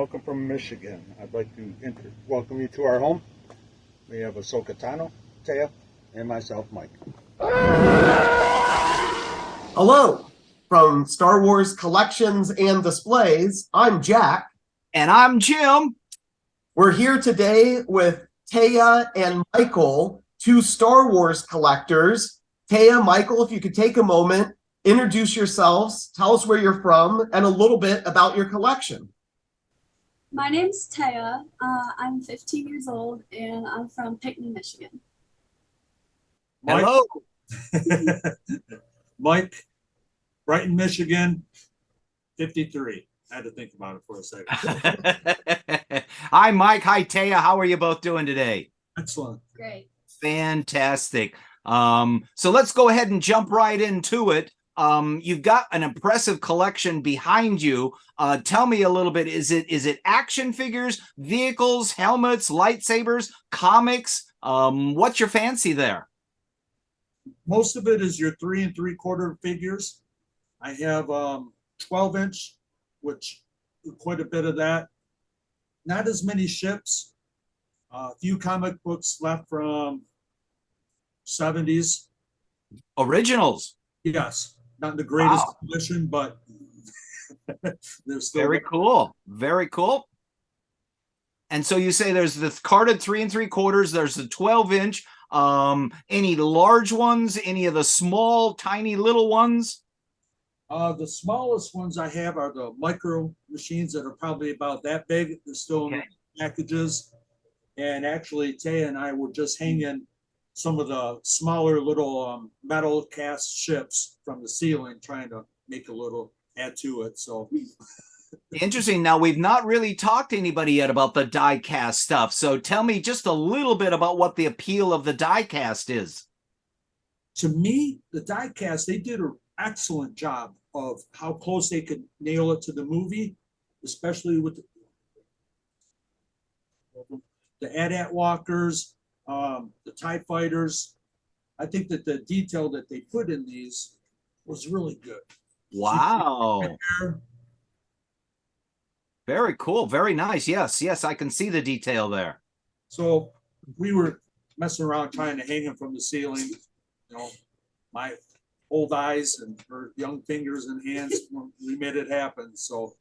welcome from Michigan. I'd like to welcome you to our home. We have Ahsoka Tano, Tehya, and myself, Mike. Hello, from Star Wars Collections and Displays, I'm Jack. And I'm Jim. We're here today with Tehya and Michael, two Star Wars collectors. Tehya, Michael, if you could take a moment, introduce yourselves, tell us where you're from, and a little bit about your collection. My name's Tehya. I'm 15 years old, and I'm from Pinckney, Michigan. Hello. Mike, Brighton, Michigan, 53. I had to think about it for a second. Hi, Mike. Hi, Tehya. How are you both doing today? Excellent. Great. Fantastic. So let's go ahead and jump right into it. You've got an impressive collection behind you. Tell me a little bit. Is it action figures, vehicles, helmets, lightsabers, comics? What's your fancy there? Most of it is your 3 3/4 figures. I have 12-inch, which quite a bit of that. Not as many ships. A few comic books left from 70s. Originals. Yes, not in the greatest Wow. condition, but they're still Very cool. Very cool. And so you say there's the carded 3 3/4, there's the 12-inch. Any large ones, any of the small, tiny little ones? The smallest ones I have are the micro machines that are probably about that big. They're still in packages. And actually, Tehya and I were just hanging some of the smaller little metal cast ships from the ceiling, trying to make a little add to it. So Interesting. Now, we've not really talked to anybody yet about the die cast stuff. So tell me just a little bit about what the appeal of the die cast is. to me, the die cast, they did an excellent job of how close they could nail it to the movie, especially with the AT-AT walkers, the TIE fighters. I think that the detail that they put in these was really good. Wow. Very cool. Very nice. Yes, yes, I can see the detail there. So we were messing around trying to hang them from the ceiling. You know, my old eyes and her young fingers and hands, we made it happen. So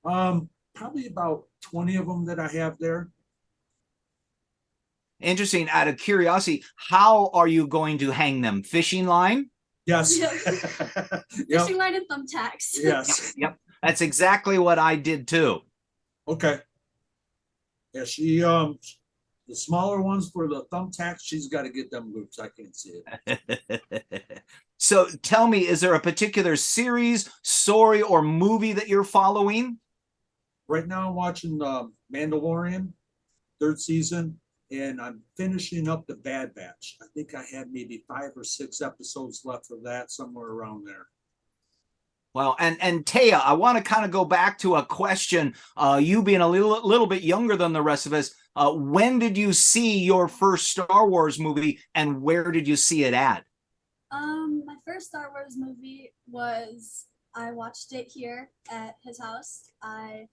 probably about 20 of them that I have there. Interesting. Out of curiosity, how are you going to hang them? Fishing line? Yes. Yep. Yep. Fishing line and thumbtacks. Yes. Yep. That's exactly what I did too. Okay. Yeah, she the smaller ones for the thumbtacks, she's got to get them loops. I can't see it. So tell me, is there a particular series, story, or movie that you're following? Right now I'm watching Mandalorian, 3rd season, and I'm finishing up the Bad Batch. I think I had maybe 5 or 6 episodes left of that, somewhere around there. Well, and Tehya, I want to kind of go back to a question. You being a little bit younger than the rest of us, when did you see your first Star Wars movie, and where did you see it at? My first Star Wars movie was, I watched it here at his house. My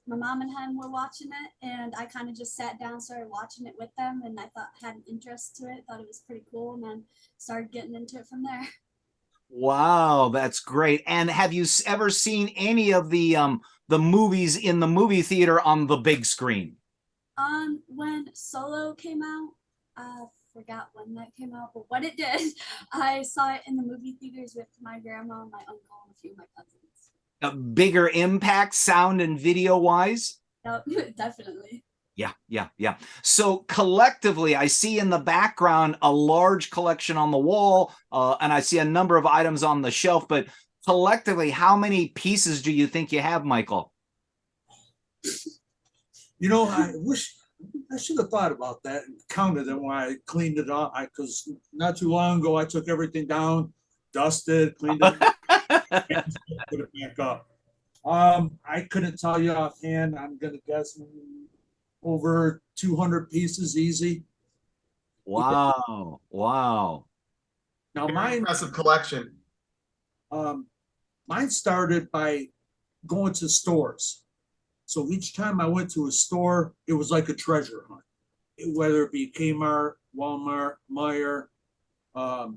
mom and him were watching it, and I kind of just sat down, started watching it with them, and I had an interest to it, thought it was pretty cool, and then started getting into it from there. Wow, that's great. And have you ever seen any of the movies in the movie theater on the big screen? When Solo came out, I forgot when that came out, but when it did, I saw it in the movie theaters with my grandma, my uncle, and a few of my cousins. A bigger impact, sound and video wise? Yep, definitely. Yeah. So collectively, I see in the background a large collection on the wall, and I see a number of items on the shelf. But collectively, how many pieces do you think you have, Michael? You know, I wish I should have thought about that and counted them when I cleaned it up. Because not too long ago, I took everything down, dusted, cleaned it, and put it back up. I couldn't tell you offhand. I'm gonna guess over 200 pieces easy. Wow. Now Very mine, impressive collection. mine started by going to stores. So each time I went to a store, it was like a treasure hunt. Whether it be Kmart, Walmart, Meijer,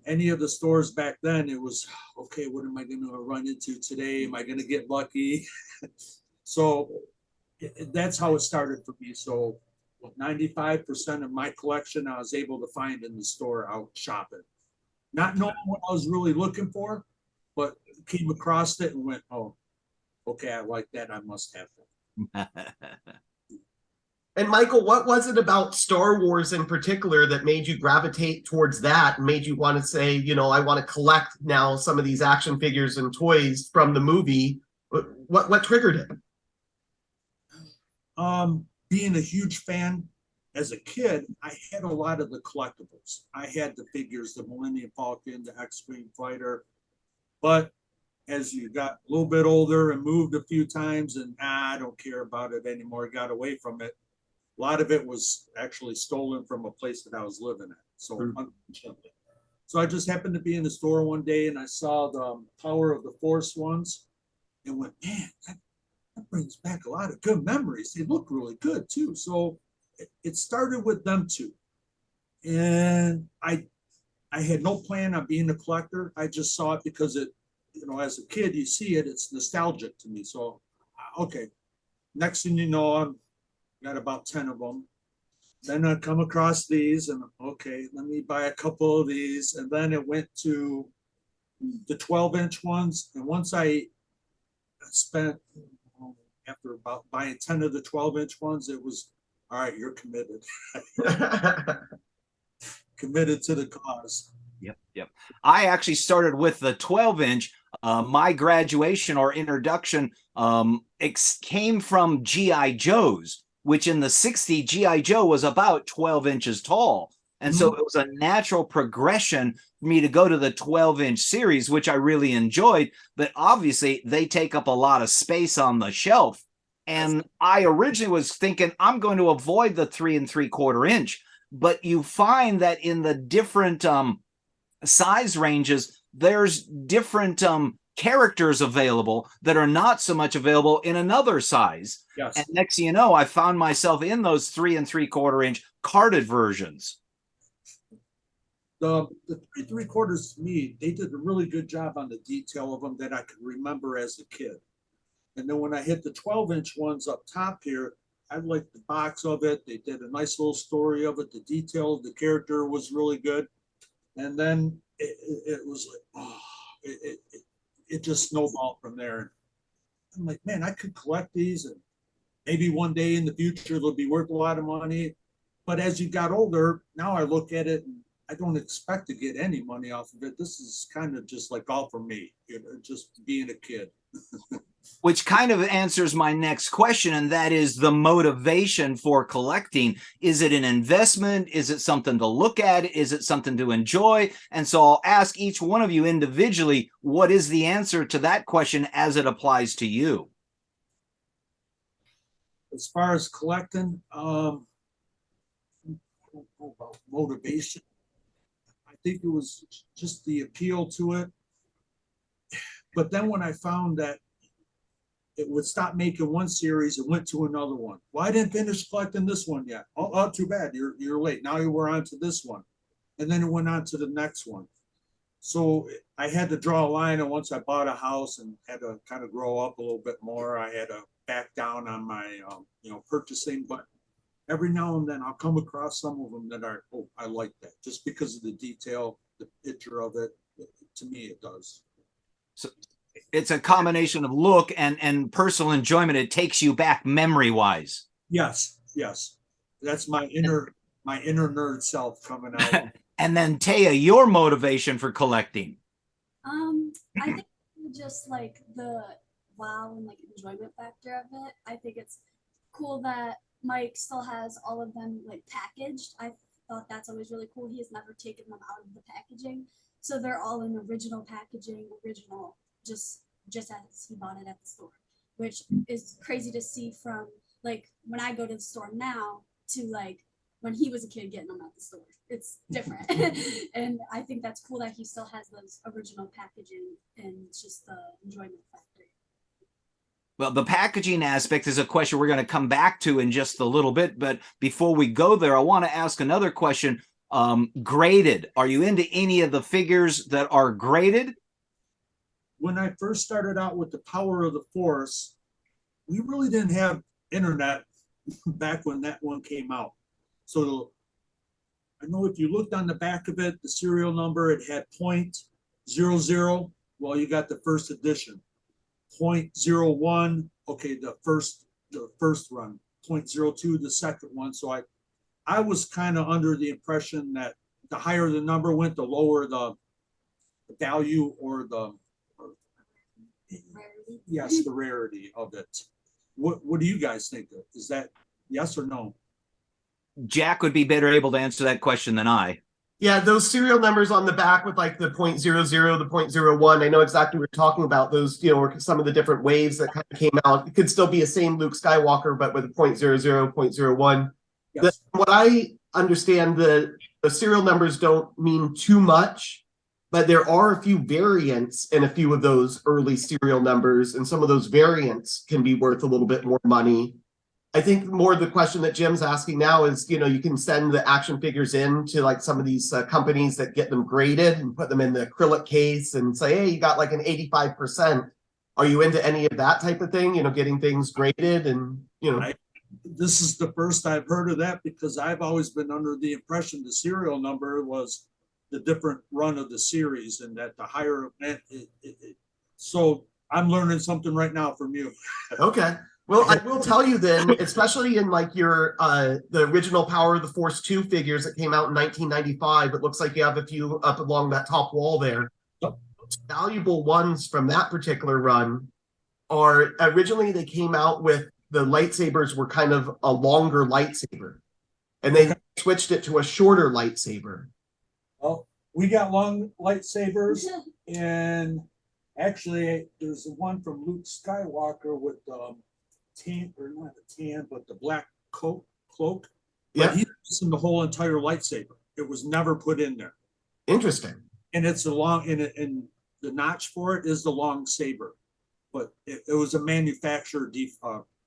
any of the stores back then, it was, okay, what am I going to run into today? Am I going to get lucky? So that's how it started for me. So 95% of my collection I was able to find in the store out shopping. Not knowing what I was really looking for, but came across it and went, oh, okay, I like that. I must have that. And Michael, what was it about Star Wars in particular that made you gravitate towards that and made you want to say, you know, I want to collect now some of these action figures and toys from the movie? What triggered it? Being a huge fan as a kid, I had a lot of the collectibles. I had the figures, the Millennium Falcon, the X-Wing fighter. But as you got a little bit older and moved a few times and I don't care about it anymore, got away from it. A lot of it was actually stolen from a place that I was living at. So unfortunately. So I just happened to be in the store one day and I saw the Power of the Force ones and went, man, that brings back a lot of good memories. They look really good too. So it started with them too. And I had no plan on being a collector. I just saw it because it, you know, as a kid, you see it, it's nostalgic to me. So, okay. Next thing you know, I'm got about 10 of them. Then I come across these and okay, let me buy a couple of these. And then it went to the 12-inch ones. And once I spent, after about buying 10 of the 12-inch ones, it was, all right, you're committed. Committed to the cause. Yep. I actually started with the 12-inch. My graduation or introduction came from G.I. Joes, which in the 60s, G.I. Joe was about 12 inches tall. And so it was a natural progression for me to go to the 12-inch series, which I really enjoyed. But obviously, they take up a lot of space on the shelf. And I originally was thinking, I'm going to avoid the 3 3/4 inch. But you find that in the different size ranges, there's different characters available that are not so much available in another size. Yes. And next thing you know, I found myself in those 3 3/4 inch carded versions. The 3 3/4 to me, they did a really good job on the detail of them that I could remember as a kid. And then when I hit the 12-inch ones up top here, I liked the box of it. They did a nice little story of it. The detail of the character was really good. And then it was like, oh, it just snowballed from there. I'm like, man, I could collect these and maybe one day in the future they'll be worth a lot of money. But as you got older, now I look at it and I don't expect to get any money off of it. This is kind of just like all for me, you know, just being a kid. Which kind of answers my next question, and that is the motivation for collecting. Is it an investment? Is it something to look at? Is it something to enjoy? And so I'll ask each one of you individually, what is the answer to that question as it applies to you? As far as collecting, motivation, I think it was just the appeal to it. But then when I found that it would stop making one series and went to another one. Well, I didn't finish collecting this one yet. Oh, too bad. You're late. Now you were on to this one. And then it went on to the next one. So I had to draw a line. And once I bought a house and had to kind of grow up a little bit more, I had to back down on my, purchasing. But every now and then I'll come across some of them that are, oh, I like that. Just because of the detail, the picture of it, to me, it does. So it's a combination of look and personal enjoyment. It takes you back memory wise. Yes. That's my inner nerd self coming out. And then Tehya, your motivation for collecting. I think just like the wow and like enjoyment factor of it. I think it's cool that Mike still has all of them like packaged. I thought that's always really cool. He has never taken them out of the packaging. So they're all in original packaging, original, just as he bought it at the store, which is crazy to see from like when I go to the store now to like when he was a kid getting them at the store. It's different. And I think that's cool that he still has those original packaging and just the enjoyment factor. Well, the packaging aspect is a question we're going to come back to in just a little bit. But before we go there, I want to ask another question. Graded. Are you into any of the figures that are graded? When I first started out with the Power of the Force, we really didn't have internet back when that one came out. So I know if you looked on the back of it, the serial number, it had 0.00. Well, you got the first edition. 0.01, okay, the first run. 0.02, the second one. So I was kind of under the impression that the higher the number went, the lower the value or the yes, the rarity of it. What do you guys think of? Is that yes or no? Jack would be better able to answer that question than I. Yeah, those serial numbers on the back with like the 0.00, the 0.01, I know exactly what you're talking about. Those, or some of the different waves that kind of came out. It could still be a same Luke Skywalker, but with a 0.00, 0.01. Yes. What I understand, the serial numbers don't mean too much, but there are a few variants in a few of those early serial numbers, and some of those variants can be worth a little bit more money. I think more the question that Jim's asking now is, you can send the action figures in to like some of these companies that get them graded and put them in the acrylic case and say, hey, you got like an 85%. Are you into any of that type of thing? Getting things graded and, This is the first I've heard of that, because I've always been under the impression the serial number was the different run of the series, and that the higher so I'm learning something right now from you. Okay. Well, I will tell you then, especially in like your the original Power of the Force 2 figures that came out in 1995, it looks like you have a few up along that top wall there. The most valuable ones from that particular run are originally they came out with the lightsabers were kind of a longer lightsaber, and they switched it to a shorter lightsaber. Well, we got long lightsabers, and actually there's one from Luke Skywalker with tan, or not a tan, but the black cloak. Yeah, he's using the whole entire lightsaber. It was never put in there. Interesting. And it's a long, and the notch for it is the long saber, but it was a manufacturer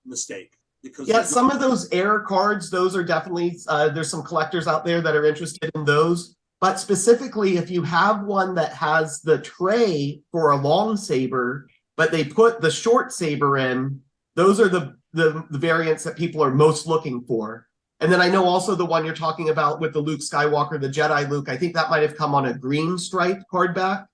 mistake. Because yeah, some of those air cards, those are definitely there's some collectors out there that are interested in those. But specifically, if you have one that has the tray for a long saber, but they put the short saber in, those are the variants that people are most looking for. And then I know also the one you're talking about with the Luke Skywalker, the Jedi Luke, I think that might have come on a green striped card back.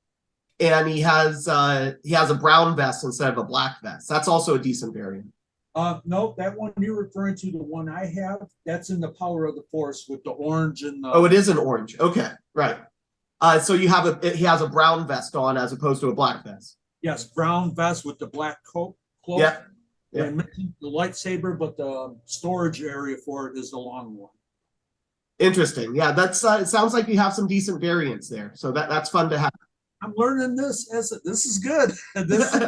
And he has a brown vest instead of a black vest. That's also a decent variant. No, that one you're referring to, the one I have, that's in the Power of the Force with the orange and the... Oh, it is an orange. Okay, right. So he has a brown vest on as opposed to a black vest. Yes, brown vest with the black cloak. Yeah. Yeah. And the lightsaber, but the storage area for it is the long one. Interesting. Yeah, that's it sounds like you have some decent variants there. So that's fun to have. I'm learning this this is good. This is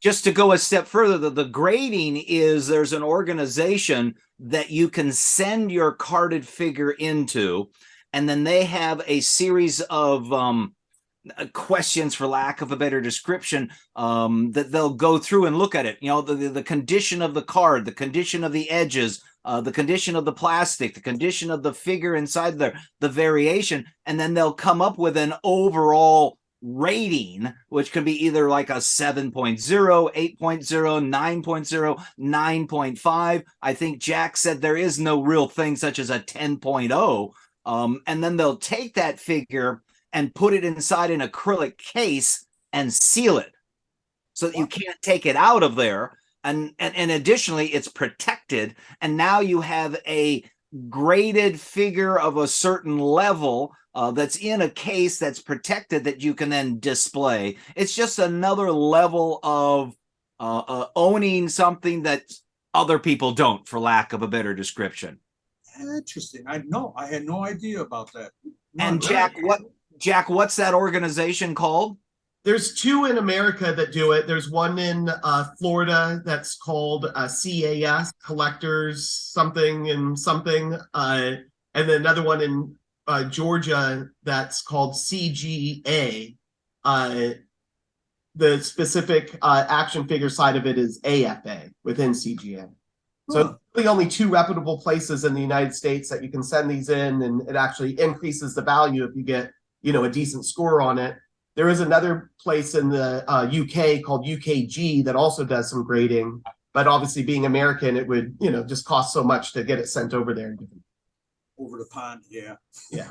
Just to go a step further, the grading is there's an organization that you can send your carded figure into, and then they have a series of questions, for lack of a better description, that they'll go through and look at it. The condition of the card, the condition of the edges, the condition of the plastic, the condition of the figure inside there, the variation, and then they'll come up with an overall rating, which can be either like a 7.0, 8.0, 9.0, 9.5. I think Jack said there is no real thing such as a 10.0. And then they'll take that figure and put it inside an acrylic case and seal it so that you can't take it out of there. And additionally, it's protected. And now you have a graded figure of a certain level that's in a case that's protected that you can then display. It's just another level of owning something that other people don't, for lack of a better description. interesting. I had no idea about that. And Jack, what's that organization called? There's two in America that do it. There's one in Florida that's called CAS, Collectors something and something. And then another one in Georgia that's called CGA. the specific action figure side of it is AFA within CGA. So really only 2 reputable places in the United States that you can send these in, and it actually increases the value if you get, you know, a decent score on it. There is another place in the UK called UKG that also does some grading, but obviously being American, it would, you know, just cost so much to get it sent over there. Over the pond, yeah. Yeah.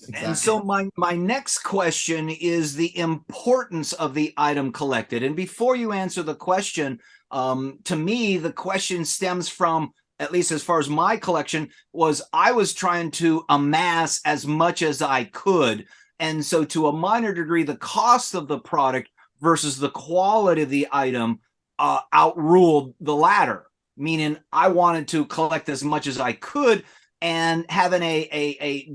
Exactly. And so my next question is the importance of the item collected. And before you answer the question, to me, the question stems from, at least as far as my collection, was I was trying to amass as much as I could. And so to a minor degree, the cost of the product versus the quality of the item outruled the latter, meaning I wanted to collect as much as I could, and having a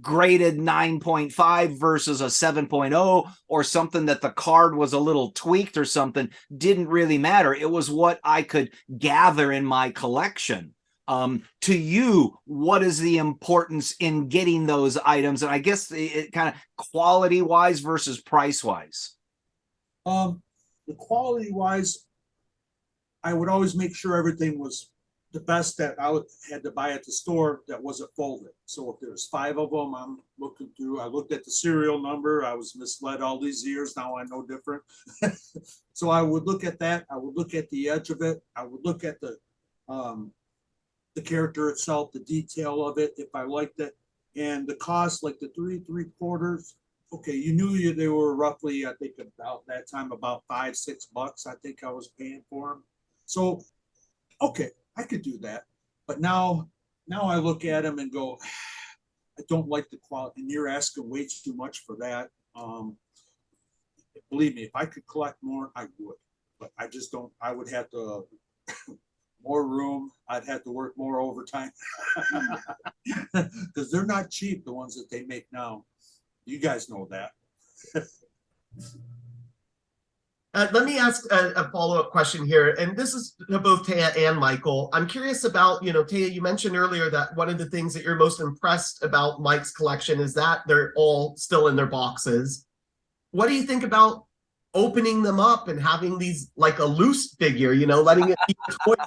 graded 9.5 versus a 7.0 or something that the card was a little tweaked or something didn't really matter. It was what I could gather in my collection. To you, what is the importance in getting those items? And I guess it kind of quality wise versus price wise. The quality wise, I would always make sure everything was the best that had to buy at the store that wasn't folded. So if there's 5 of them, I'm looking through, I looked at the serial number, I was misled all these years, now I know different. So I would look at that, I would look at the edge of it, I would look at the character itself, the detail of it, if I liked it, and the cost, like the 3/4. Okay, you knew they were roughly, I think about that time, about $5-6, I think I was paying for them. So, okay, I could do that. But now I look at them and go, I don't like the quality, and you're asking way too much for that. Believe me, if I could collect more, I would. But I just don't, I would have to, more room, I'd have to work more overtime. Because they're not cheap, the ones that they make now. You guys know that. Let me ask a follow-up question here, and this is to both Tehya and Michael. I'm curious about, you know, Tehya, you mentioned earlier that one of the things that you're most impressed about Mike's collection is that they're all still in their boxes. What do you think about opening them up and having these like a loose figure, you know, letting it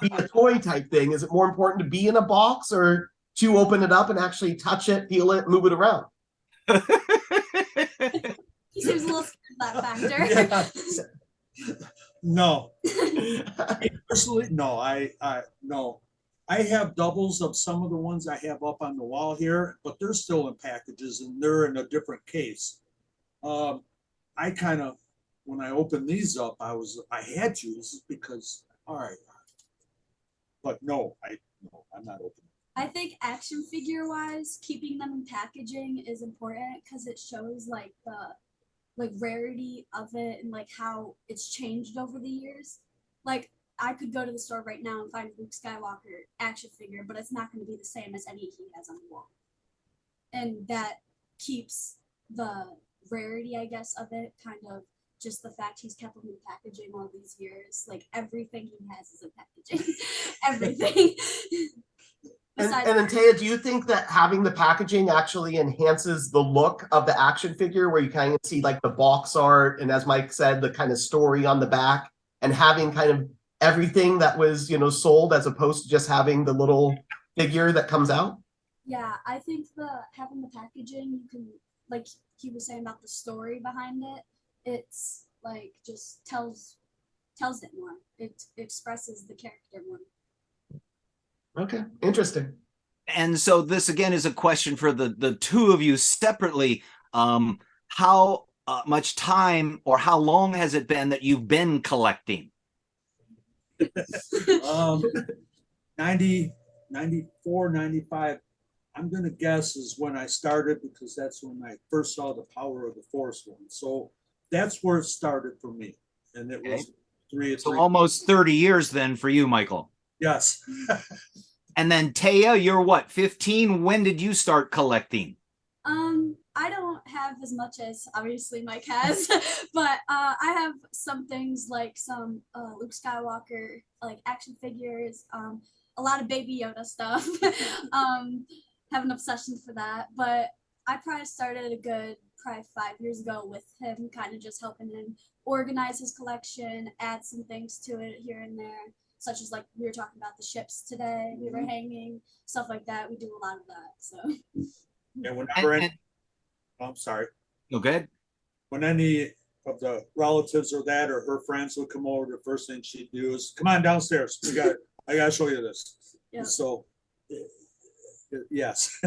be a toy type thing? Is it more important to be in a box or to open it up and actually touch it, feel it, move it around? He seems a little scared of that factor. No. Personally, no. No. I have doubles of some of the ones I have up on the wall here, but they're still in packages and they're in a different case. I kind of, when I opened these up, I had to. This is because, all right. But no, I'm not opening. I think action figure wise, keeping them in packaging is important because it shows like the rarity of it and like how it's changed over the years. Like I could go to the store right now and find a Luke Skywalker action figure, but it's not going to be the same as any he has on the wall. And that keeps the rarity, I guess, of it, kind of just the fact he's kept them in packaging all these years. Like everything he has is in packaging. Everything. And then Tehya, do you think that having the packaging actually enhances the look of the action figure, where you kind of see like the box art and, as Mike said, the kind of story on the back, and having kind of everything that was, you know, sold as opposed to just having the little figure that comes out? Yeah, I think having the packaging, you can, like he was saying about the story behind it, it's like just tells it more. It expresses the character more. Okay, interesting. And so this again is a question for the two of you separately. How much time or how long has it been that you've been collecting? 90, 94, 95. I'm going to guess is when I started, because that's when I first saw the Power of the Force one. So that's where it started for me. And it was 3 So almost 30 years then for you, Michael. Yes. And then Tehya, you're what, 15? When did you start collecting? I don't have as much as obviously Mike has, but I have some things like some Luke Skywalker like action figures, a lot of Baby Yoda stuff. Have an obsession for that, but I probably started a good probably 5 years ago with him, kind of just helping him organize his collection, add some things to it here and there, such as like we were talking about the ships today, we were hanging, stuff like that. We do a lot of that. So. And whenever And, I'm sorry. no, good. When any of the relatives or that or her friends would come over, the first thing she'd do is, come on downstairs. I gotta show you this. Yeah. So yes.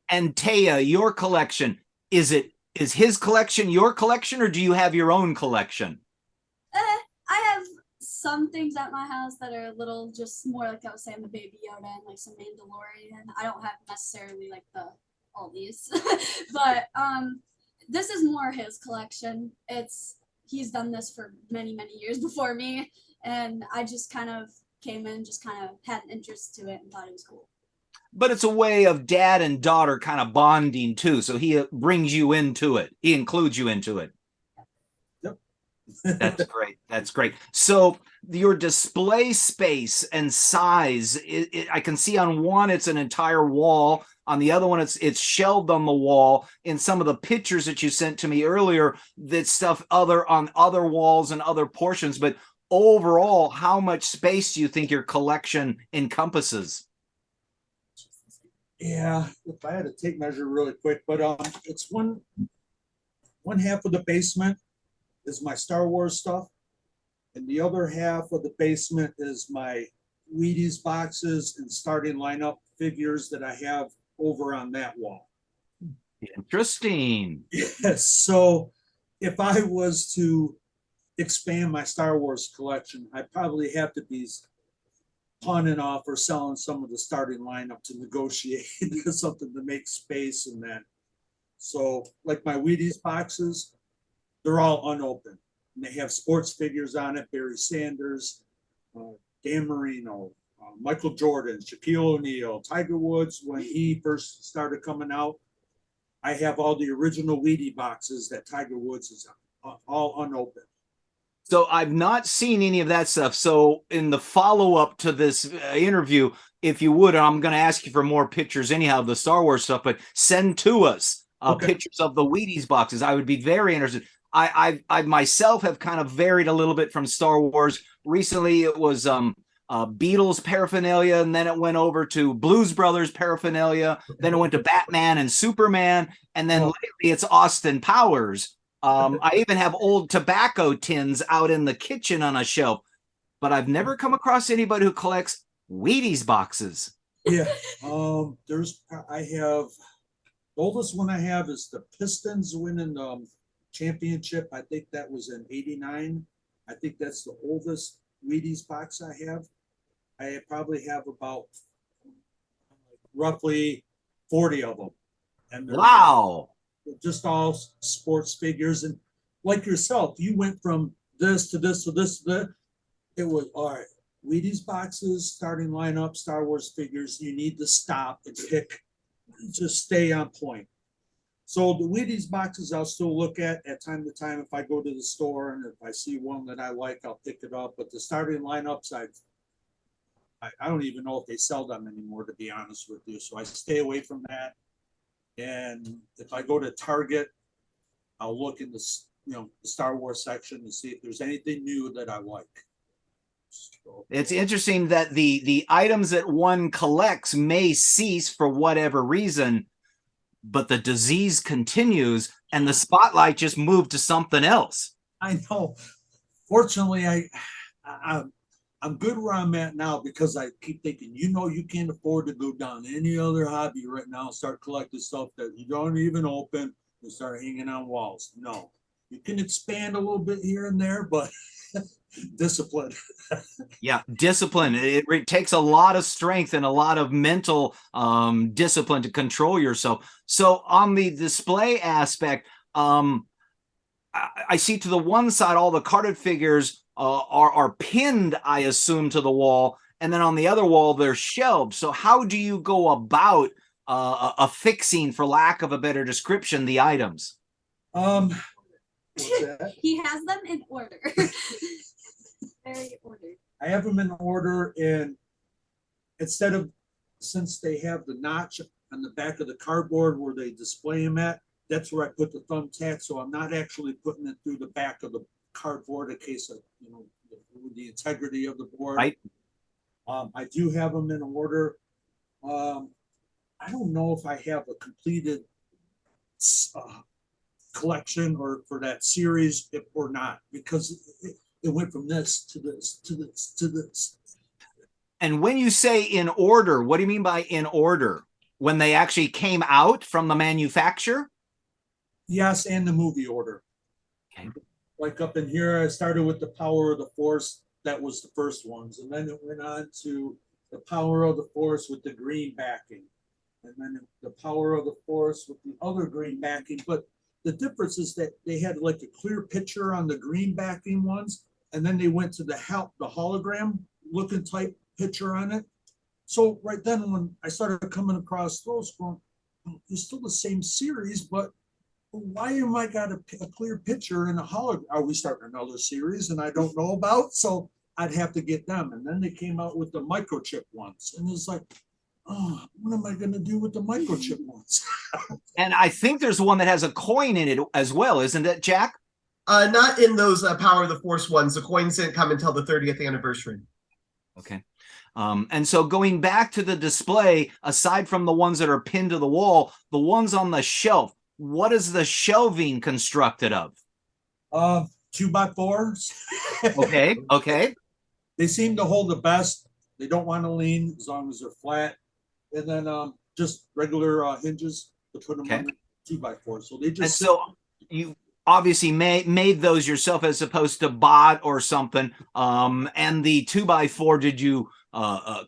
And Tehya, your collection, is his collection your collection, or do you have your own collection? I have some things at my house that are a little just more like I was saying, the Baby Yoda and like some Mandalorian. I don't have necessarily like all these, but this is more his collection. He's done this for many years before me, and I just kind of came in, just kind of had an interest to it and thought it was cool. But it's a way of dad and daughter kind of bonding too. So he brings you into it. He includes you into it. Yep. That's great. That's great. So your display space and size, I can see on one, it's an entire wall. On the other one, it's shelved on the wall. In some of the pictures that you sent to me earlier, that stuff on other walls and other portions. But overall, how much space do you think your collection encompasses? Yeah, if I had to take measure really quick, but it's one half of the basement is my Star Wars stuff, and the other half of the basement is my Wheaties boxes and starting lineup figures that I have over on that wall. Interesting. Yes, so if I was to expand my Star Wars collection, I'd probably have to be pawning off or selling some of the starting lineup to negotiate something to make space in that. So like my Wheaties boxes, they're all unopened. And they have sports figures on it, Barry Sanders, Dan Marino, Michael Jordan, Shaquille O'Neal, Tiger Woods when he first started coming out. I have all the original Wheaties boxes that Tiger Woods is all unopened. So I've not seen any of that stuff. So in the follow-up to this interview, if you would, I'm going to ask you for more pictures anyhow of the Star Wars stuff, but send to us pictures of the Wheaties boxes. I would be very interested. I myself have kind of varied a little bit from Star Wars. Recently, it was Beatles paraphernalia, and then it went over to Blues Brothers paraphernalia. Then it went to Batman and Superman, and then lately it's Austin Powers. I even have old tobacco tins out in the kitchen on a shelf, but I've never come across anybody who collects Wheaties boxes. Yeah, I have, the oldest one I have is the Pistons winning championship. I think that was in '89. I think that's the oldest Wheaties box I have. I probably have about roughly 40 of them. And wow. Just all sports figures. And like yourself, you went from this to this to this to that. It was all right. Wheaties boxes, starting lineup, Star Wars figures. You need to stop and pick, just stay on point. So the Wheaties boxes I'll still look at time to time if I go to the store, and if I see one that I like, I'll pick it up. But the starting lineups, I don't even know if they sell them anymore, to be honest with you. So I stay away from that. And if I go to Target, I'll look in the the Star Wars section to see if there's anything new that I like. So, it's interesting that the items that one collects may cease for whatever reason, but the disease continues and the spotlight just moved to something else. I know. Fortunately, I'm good where I'm at now because I keep thinking, you can't afford to go down any other hobby right now and start collecting stuff that you don't even open and start hanging on walls. No, you can expand a little bit here and there, but discipline. Yeah, discipline. It takes a lot of strength and a lot of mental discipline to control yourself. So on the display aspect, I see to the one side all the carded figures are pinned, I assume, to the wall, and then on the other wall they're shelved. So how do you go about affixing, for lack of a better description, the items? What's that? He has them in order. Very ordered. I have them in order, and since they have the notch on the back of the cardboard where they display them at, that's where I put the thumbtack, so I'm not actually putting it through the back of the cardboard in case of, you know, the integrity of the board. Right. I do have them in order. I don't know if I have a completed collection or for that series or not, because it went from this to this to this to this. And when you say in order, what do you mean by in order? When they actually came out from the manufacturer? Yes, and the movie order. Okay. Like up in here, I started with the Power of the Force. That was the first ones, and then it went on to the Power of the Force with the green backing, and then the Power of the Force with the other green backing. But the difference is that they had like a clear picture on the green backing ones, and then they went to the hologram looking type picture on it. So right then when I started coming across those, going, it's still the same series, but why am I got a clear picture in a hologram? Are we starting another series and I don't know about? So I'd have to get them. And then they came out with the microchip ones. And it's like, oh, what am I going to do with the microchip ones? And I think there's one that has a coin in it as well, isn't it, Jack? Not in those Power of the Force ones. The coins didn't come until the 30th anniversary. Okay. And so going back to the display, aside from the ones that are pinned to the wall, the ones on the shelf, what is the shelving constructed of? 2x4s. Okay. Okay. They seem to hold the best. They don't want to lean as long as they're flat. And then just regular hinges to put them on 2x4. So they just. And so you obviously made those yourself as opposed to bought or something. And the 2x4, did you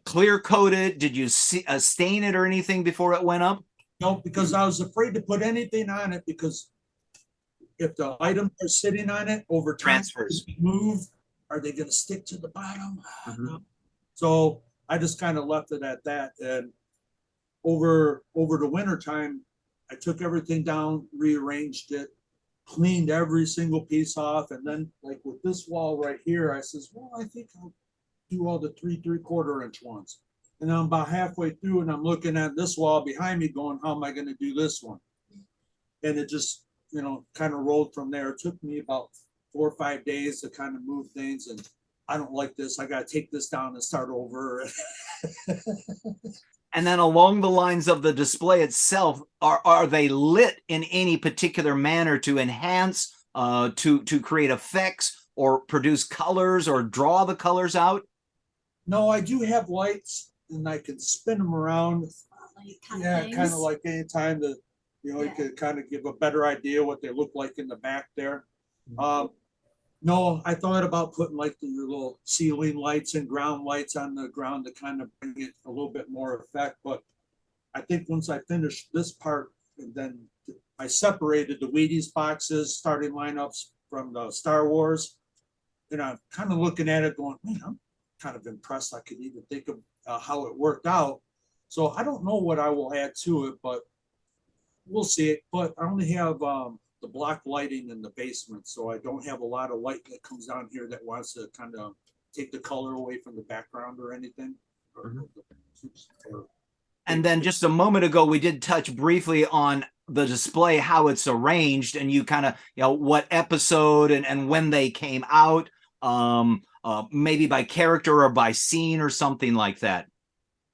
clear coat it? Did you stain it or anything before it went up? No, because I was afraid to put anything on it, because if the items are sitting on it over time, Transfers. move, are they going to stick to the bottom? Mm-hmm. So I just kind of left it at that. And over the winter time, I took everything down, rearranged it, cleaned every single piece off. And then like with this wall right here, I says, well, I think I'll do all the 3/4 inch ones. And I'm about halfway through and I'm looking at this wall behind me going, how am I going to do this one? And it just, you know, kind of rolled from there. It took me about 4 or 5 days to kind of move things. And I don't like this. I got to take this down and start over. And then along the lines of the display itself, are they lit in any particular manner to enhance, to create effects or produce colors or draw the colors out? No, I do have lights and I can spin them around. Yeah, kind of like anytime that, you know, you could kind of give a better idea what they look like in the back there. No, I thought about putting like the little ceiling lights and ground lights on the ground to kind of bring it a little bit more effect. But I think once I finished this part, and then I separated the Wheaties boxes, starting lineups from the Star Wars, and I'm kind of looking at it going, man, I'm kind of impressed I could even think of how it worked out. So I don't know what I will add to it, but we'll see it. But I only have the block lighting in the basement, so I don't have a lot of light that comes down here that wants to kind of take the color away from the background or anything. And then just a moment ago, we did touch briefly on the display, how it's arranged, and you kind of, you know, what episode and when they came out, maybe by character or by scene or something like that.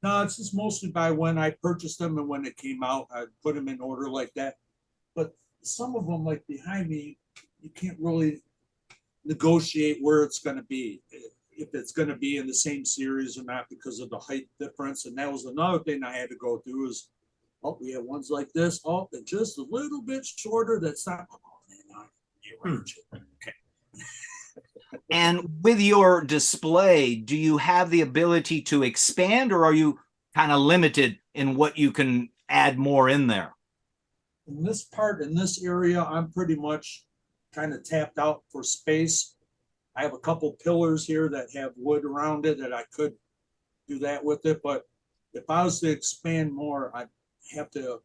No, it's just mostly by when I purchased them and when it came out. I put them in order like that. But some of them, like behind me, you can't really negotiate where it's going to be, if it's going to be in the same series or not, because of the height difference. And that was another thing I had to go through is, oh, we have ones like this. Oh, they're just a little bit shorter. That's not. Okay. And with your display, do you have the ability to expand, or are you kind of limited in what you can add more in there? In this part, in this area, I'm pretty much kind of tapped out for space. I have a couple pillars here that have wood around it that I could do that with it. But if I was to expand more, I'd have to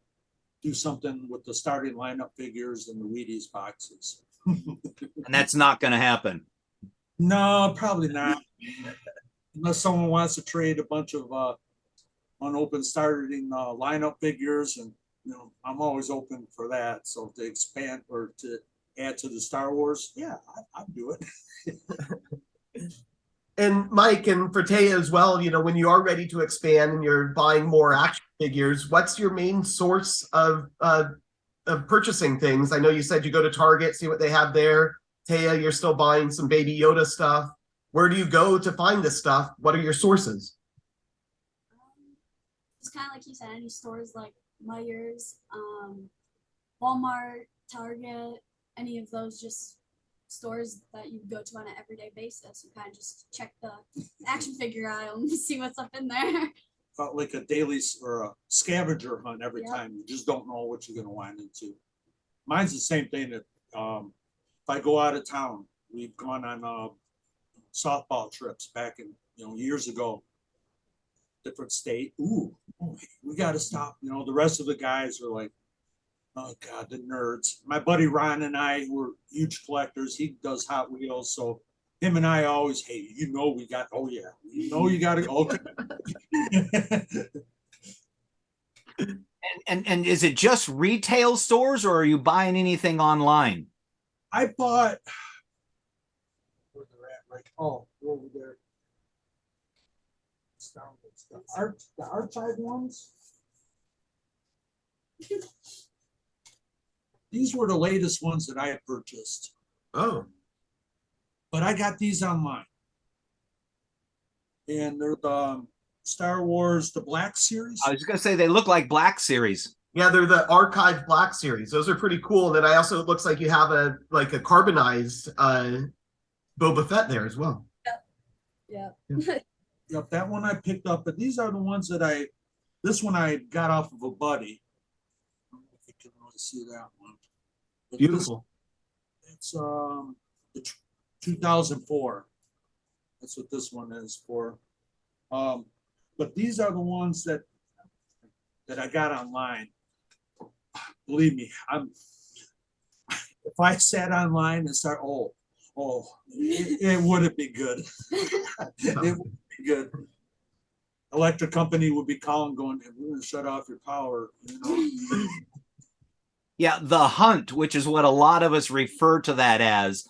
do something with the starting lineup figures and the Wheaties boxes. And that's not going to happen. No, probably not. Unless someone wants to trade a bunch of unopened starting lineup figures and I'm always open for that. So to expand or to add to the Star Wars, yeah, I'd do it. And Mike, and for Tehya as well, when you are ready to expand and you're buying more action figures, what's your main source of purchasing things? I know you said you go to Target, see what they have there. Tehya, you're still buying some Baby Yoda stuff. Where do you go to find this stuff? What are your sources? It's kind of like you said, any stores like Myers, Walmart, Target, any of those just stores that you go to on an everyday basis. You kind of just check the action figure aisle and see what's up in there. Like a daily or a scavenger hunt every Yep. time. You just don't know what you're going to wind into. Mine's the same thing that if I go out of town, we've gone on softball trips back in years ago, different state. Ooh, we got to stop. The rest of the guys are like, oh God, the nerds. My buddy Ron and I were huge collectors. He does Hot Wheels, so him and I always, hey, we got. Oh yeah, you got to. Okay. And is it just retail stores, or are you buying anything online? I bought. Where they're at, right? Oh, over there. The archive ones. These were the latest ones that I had purchased. Oh, But I got these online. And they're the Star Wars, the Black Series. I was going to say they look like Black Series. yeah, they're the Archive Black Series. Those are pretty cool. And then it looks like you have a carbonized Boba Fett there as well. Yeah. Yep, that one I picked up. But these are the ones that this one I got off of a buddy. I don't know if you can really see that one. But Beautiful. It's the 2004. That's what this one is for. But these are the ones that I got online. Believe me, if I sat online and start, it wouldn't be good. It wouldn't be good. Electric company would be calling, going, we're going to shut off your power. Yeah, the hunt, which is what a lot of us refer to that as,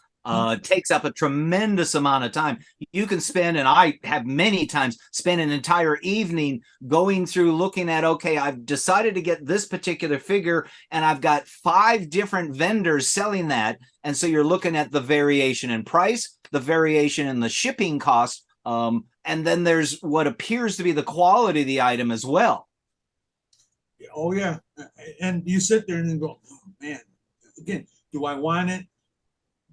takes up a tremendous amount of time. You can spend, and I have many times spent an entire evening going through looking at, okay, I've decided to get this particular figure and I've got 5 different vendors selling that. And so you're looking at the variation in price, the variation in the shipping cost, and then there's what appears to be the quality of the item as well. Oh yeah. And you sit there and you go, oh, man, again, do I want it?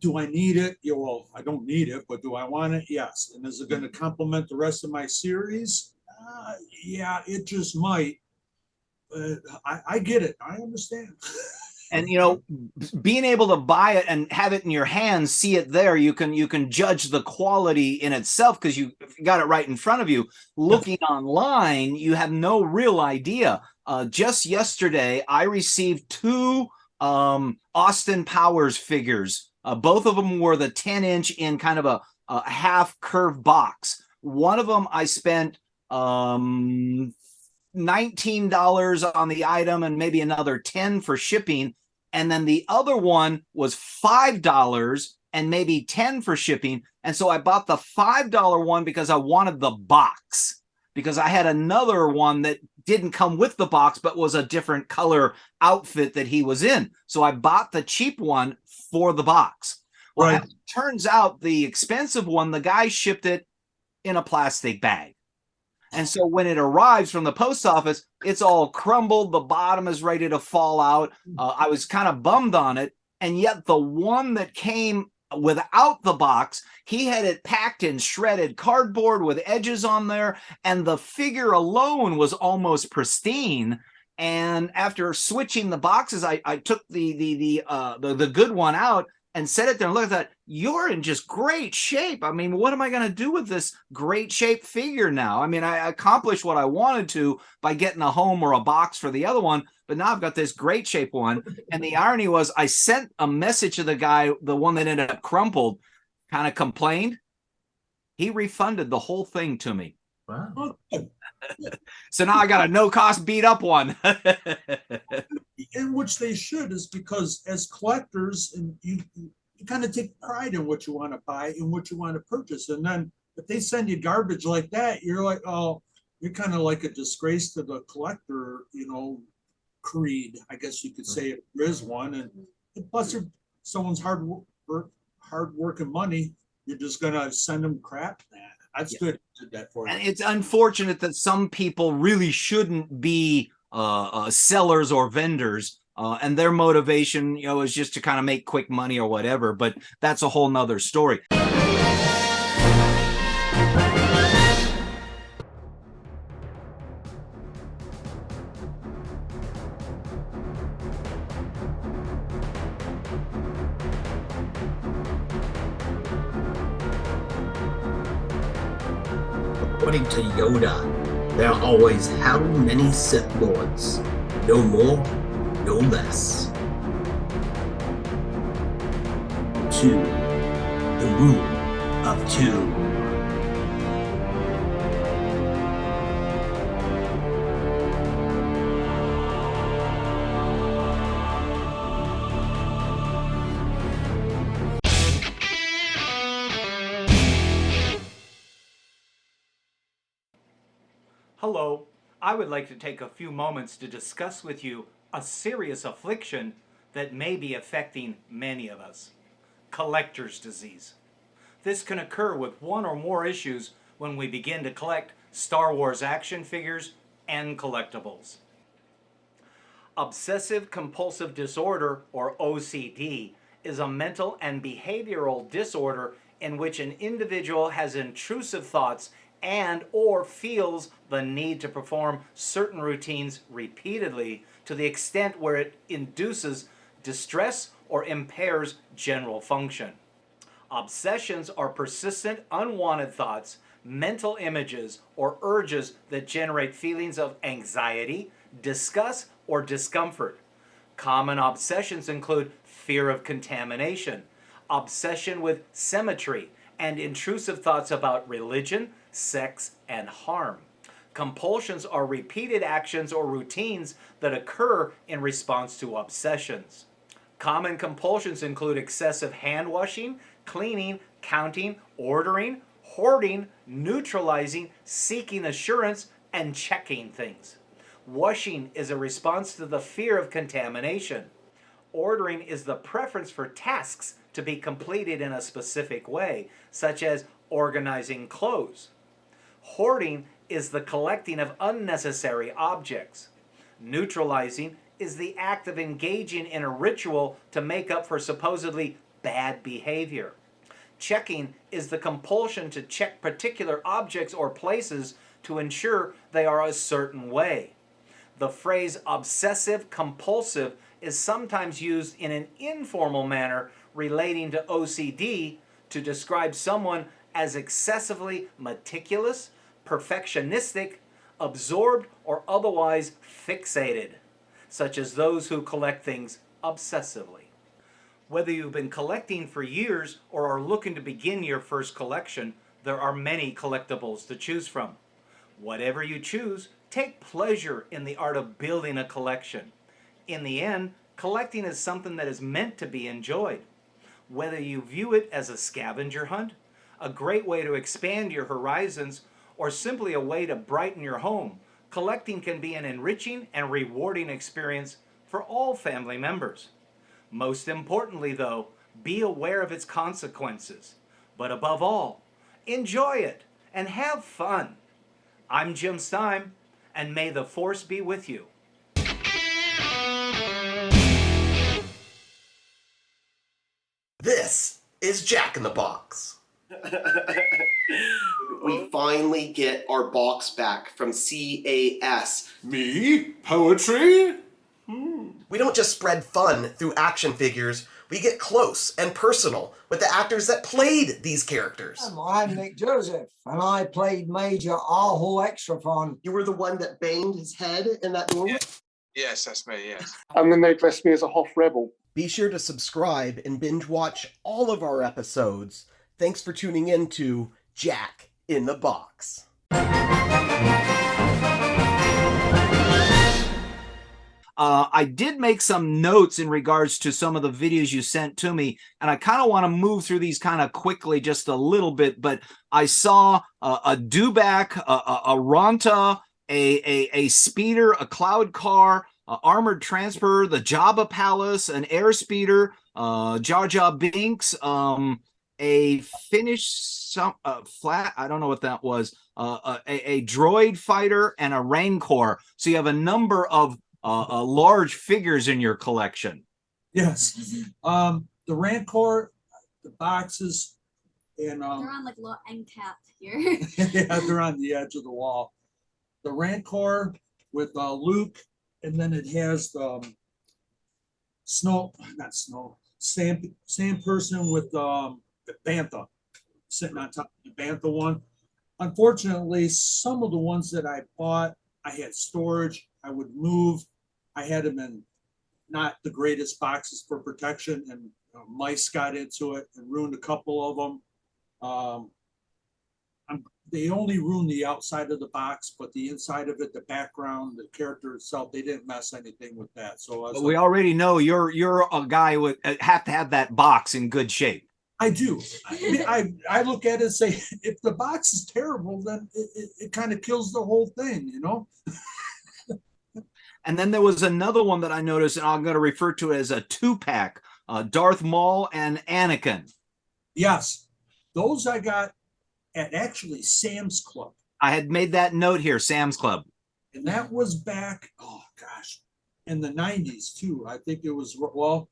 Do I need it? Yeah, well, I don't need it, but do I want it? Yes. And is it going to complement the rest of my series? Yeah, it just might. But I get it. I understand. And being able to buy it and have it in your hands, see it there, you can judge the quality in itself because you got it right in front of you. Looking online, you have no real idea. Just yesterday, I received 2 Austin Powers figures. Both of them were the 10-inch in kind of a half curved box. One of them I spent $19 on the item and maybe another $10 for shipping. And then the other one was $5 and maybe $10 for shipping. And so I bought the $5 one because I wanted the box, because I had another one that didn't come with the box, but was a different color outfit that he was in. So I bought the cheap one for the box. Well, Right. As it turns out, the expensive one, the guy shipped it in a plastic bag. And so when it arrives from the post office, it's all crumbled. The bottom is ready to fall out. I was kind of bummed on it. And yet the one that came without the box, he had it packed in shredded cardboard with edges on there. And the figure alone was almost pristine. And after switching the boxes, I took the good one out and set it there and look at that. You're in just great shape. I mean, what am I going to do with this great shape figure now? I mean, I accomplished what I wanted to by getting a home or a box for the other one, but now I've got this great shape one. And the irony was I sent a message to the guy, the one that ended up crumpled, kind of complained. He refunded the whole thing to me. Wow. Oh, So now I got a no-cost beat-up one. In which they should, is because as collectors, and you kind of take pride in what you want to buy and what you want to purchase. And then if they send you garbage like that, you're like, oh, you're kind of like a disgrace to the collector, creed, I guess you could say, if there is one. And plus, if someone's hard work and money, you're just gonna send them crap. That's good. Did that for you. And it's unfortunate that some people really shouldn't be sellers or vendors, and their motivation, is just to kind of make quick money or whatever. But that's a whole nother story. According to Yoda, there are always how many Sith Lords? No more, no less. 2. The Rule of Two. Hello, I would like to take a few moments to discuss with you a serious affliction that may be affecting many of us. Collector's disease. This can occur with one or more issues when we begin to collect Star Wars action figures and collectibles. Obsessive compulsive disorder, or OCD, is a mental and behavioral disorder in which an individual has intrusive thoughts and or feels the need to perform certain routines repeatedly to the extent where it induces distress or impairs general function. Obsessions are persistent, unwanted thoughts, mental images, or urges that generate feelings of anxiety, disgust, or discomfort. Common obsessions include fear of contamination, obsession with symmetry, and intrusive thoughts about religion, sex, and harm. Compulsions are repeated actions or routines that occur in response to obsessions. Common compulsions include excessive hand washing, cleaning, counting, ordering, hoarding, neutralizing, seeking assurance, and checking things. Washing is a response to the fear of contamination. Ordering is the preference for tasks to be completed in a specific way, such as organizing clothes. Hoarding is the collecting of unnecessary objects. Neutralizing is the act of engaging in a ritual to make up for supposedly bad behavior. Checking is the compulsion to check particular objects or places to ensure they are a certain way. The phrase obsessive compulsive is sometimes used in an informal manner relating to OCD to describe someone as excessively meticulous, perfectionistic, absorbed, or otherwise fixated, such as those who collect things obsessively. Whether you've been collecting for years or are looking to begin your first collection, there are many collectibles to choose from. Whatever you choose, take pleasure in the art of building a collection. In the end, collecting is something that is meant to be enjoyed. Whether you view it as a scavenger hunt, a great way to expand your horizons, or simply a way to brighten your home, collecting can be an enriching and rewarding experience for all family members. Most importantly, though, be aware of its consequences. But above all, enjoy it and have fun. I'm Jim Stein, and may the Force be with you. This is Jack in the Box. We finally get our box back from CAS. Me? Poetry? We don't just spread fun through action figures, we get close and personal with the actors that played these characters. I'm Nick Joseph, and I played Major Arhul Extrafon. You were the one that banged his head in that doorway? Yes, that's me, yes. And then they dressed me as a Hoth rebel. Be sure to subscribe and binge watch all of our episodes. Thanks for tuning in to Jack in the Box. I did make some notes in regards to some of the videos you sent to me, and I kind of want to move through these kind of quickly just a little bit, but I saw a dewback, a Ronta, a speeder, a cloud car, armored transporter, the Jabba Palace, an air speeder, Jar Jar Binks, a Finnish flat, I don't know what that was, a droid fighter, and a Rancor. So you have a number of large figures in your collection. Yes. The Rancor, the boxes, and They're on like a little end cap here. yeah, they're on the edge of the wall. The Rancor with Luke, and then it has Sam person with the Bantha sitting on top of the Bantha one. Unfortunately, some of the ones that I bought, I had storage. I would move. I had them in not the greatest boxes for protection, and mice got into it and ruined a couple of them. They only ruined the outside of the box, but the inside of it, the background, the character itself, they didn't mess anything with that. So But we already know you're a guy with have to have that box in good shape. I do. I look at it and say, if the box is terrible, then it kind of kills the whole thing, you know? And then there was another one that I noticed, and I'm going to refer to it as a 2-pack, Darth Maul and Anakin. Yes. Those I got at actually Sam's Club. I had made that note here, Sam's Club. And that was back, oh gosh, in the 90s too. I think it was, well,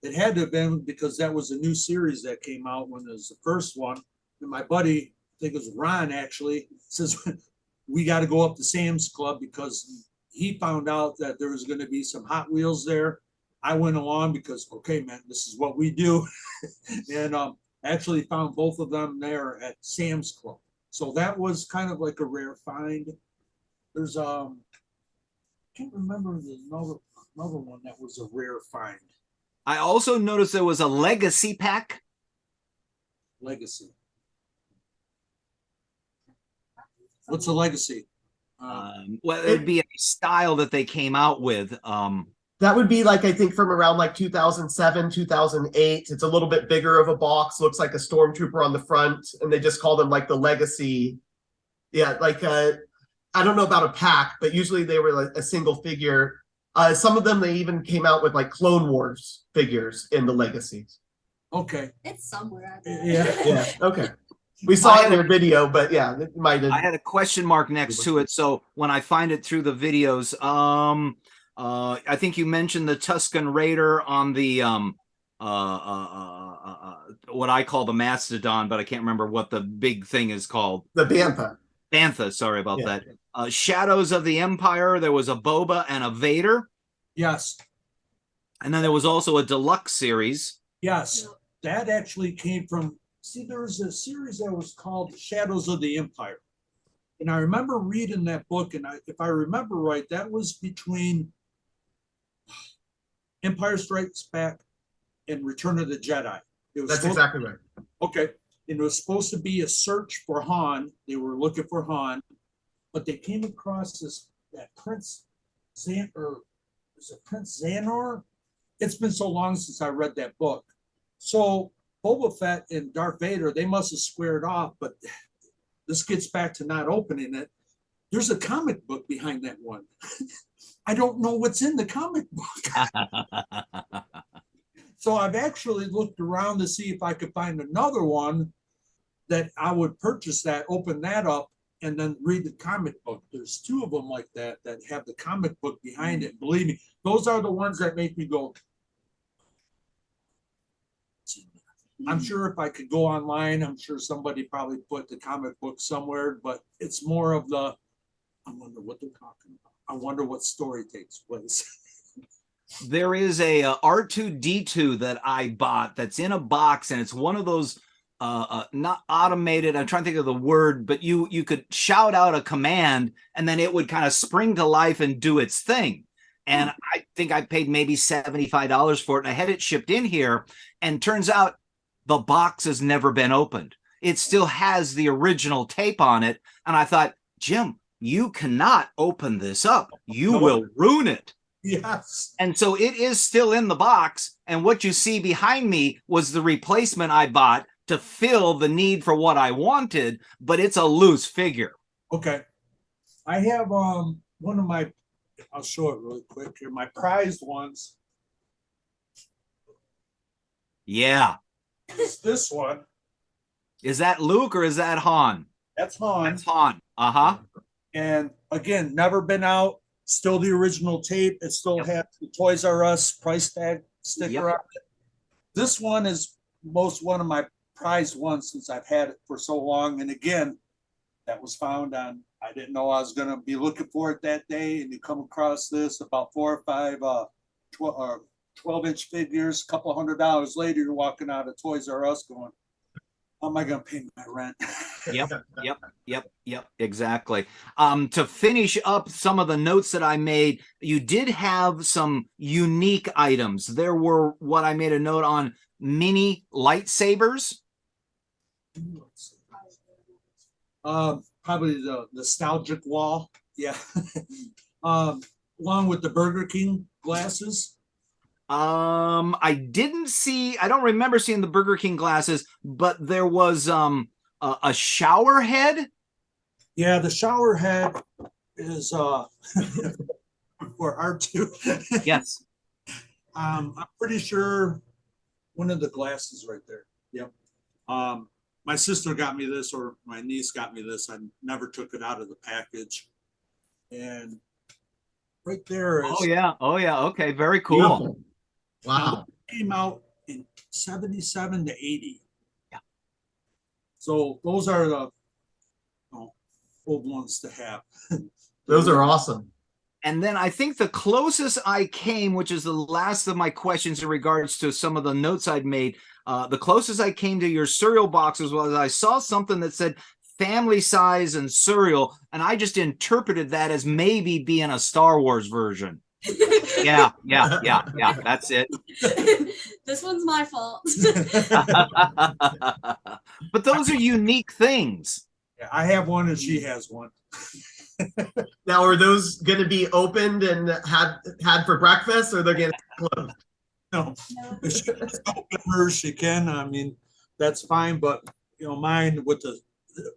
it had to have been because that was a new series that came out when it was the first one. And my buddy, I think it was Ron actually, says, we got to go up to Sam's Club because he found out that there was going to be some Hot Wheels there. I went along because, okay, man, this is what we do. And actually found both of them there at Sam's Club. So that was kind of like a rare find. There's I can't remember another one that was a rare find. I also noticed there was a Legacy pack. Legacy. What's a Legacy? Well, it would be a style that they came out with. That would be like, I think from around like 2007, 2008. It's a little bit bigger of a box, looks like a stormtrooper on the front, and they just call them like the Legacy. Yeah, like I don't know about a pack, but usually they were like a single figure. Some of them, they even came out with like Clone Wars figures in the Legacies. Okay. It's somewhere out there. Yeah. Okay. We saw it in your video, but yeah, it might have. I had a question mark next to it, so when I find it through the videos, I think you mentioned the Tusken Raider on the what I call the Mastodon, but I can't remember what the big thing is called. The Bantha. Bantha, sorry about that. Shadows of the Empire, there was a Boba and a Vader. Yes. And then there was also a deluxe series. Yes. That actually came from, see, there was a series that was called Shadows of the Empire. And I remember reading that book, and if I remember right, that was between Empire Strikes Back and Return of the Jedi. That's exactly right. Okay. And it was supposed to be a search for Han. They were looking for Han, but they came across that Prince Prince Xanor? It's been so long since I read that book. So Boba Fett and Darth Vader, they must have squared off, but this gets back to not opening it. There's a comic book behind that one. I don't know what's in the comic book. So I've actually looked around to see if I could find another one that I would purchase that, open that up, and then read the comic book. There's two of them like that have the comic book behind it. Believe me, those are the ones that make me go. I'm sure if I could go online, I'm sure somebody probably put the comic book somewhere, but it's more of the, I wonder what they're talking about. I wonder what story takes place. There is a R2-D2 that I bought that's in a box, and it's one of those not automated, I'm trying to think of the word, but you could shout out a command and then it would kind of spring to life and do its thing. And I think I paid maybe $75 for it, and I had it shipped in here, and turns out the box has never been opened. It still has the original tape on it, and I thought, Jim, you cannot open this up. You will ruin it. Yes. And so it is still in the box. And what you see behind me was the replacement I bought to fill the need for what I wanted, but it's a loose figure. Okay. I have one of my, I'll show it really quick here. My prized ones Yeah. is this one. Is that Luke or is that Han? That's Han. That's Han. Uh-huh. And again, never been out. Still the original tape. It still has the Toys R Us price tag sticker on it. This one is one of my prized ones since I've had it for so long. And again, that was found on, I didn't know I was going to be looking for it that day. And you come across this about 4 or 5 12-inch figures, a couple $100 later, you're walking out of Toys R Us going, how am I going to pay my rent? Yep, exactly. To finish up some of the notes that I made, you did have some unique items. There were what I made a note on, mini lightsabers. Probably the nostalgic wall. Yeah. Along with the Burger King glasses. I don't remember seeing the Burger King glasses, but there was a shower head. Yeah, the shower head is for R2. Yes. I'm pretty sure one of the glasses right there. Yep. My sister got me this, or my niece got me this. I never took it out of the package. And right there is. Oh yeah. Okay, very cool. Beautiful. Wow. Came out in 77 to 80. Yeah. So those are the old ones to have. Those are awesome. And then I think the closest I came, which is the last of my questions in regards to some of the notes I'd made, the closest I came to your cereal boxes was I saw something that said family size and cereal, and I just interpreted that as maybe being a Star Wars version. Yeah, that's it. This one's my fault. But those are unique things. Yeah, I have one and she has one. Now, are those going to be opened and had for breakfast, or they're going to be closed? No, if she wants to open hers, she can. I mean, that's fine. But mine with the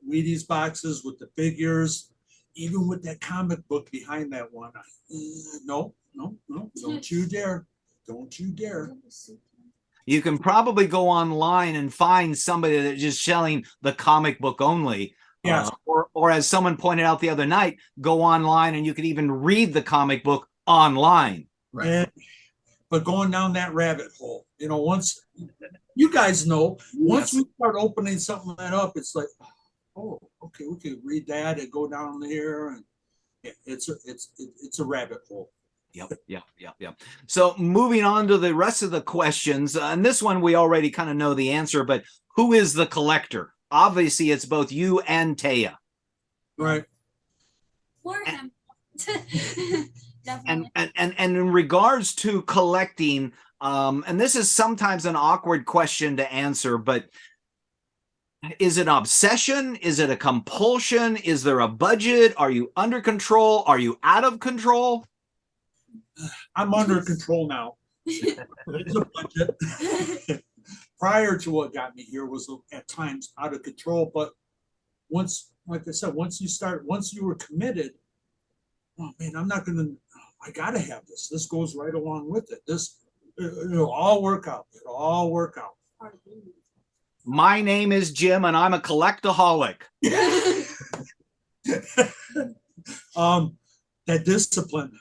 Wheaties boxes, with the figures, even with that comic book behind that one. No, don't you dare. Don't you dare. You can probably go online and find somebody that's just selling the comic book only. Yes. Or as someone pointed out the other night, go online and you can even read the comic book online. Right. But going down that rabbit hole, once you guys know, once we start opening something that up, it's like, oh, okay, we can read that and go down there, and it's a rabbit hole. Yep. So moving on to the rest of the questions, and this one we already kind of know the answer, but who is the collector? Obviously, it's both you and Tehya. Right. For him. Definitely. And in regards to collecting, and this is sometimes an awkward question to answer, but is it an obsession? Is it a compulsion? Is there a budget? Are you under control? Are you out of control? I'm under control now. It's a budget. Prior to what got me here was at times out of control, but once, like I said, once you were committed, oh man, I gotta have this. This goes right along with it. It'll all work out. It'll all work out. My name is Jim and I'm a collectaholic. That discipline,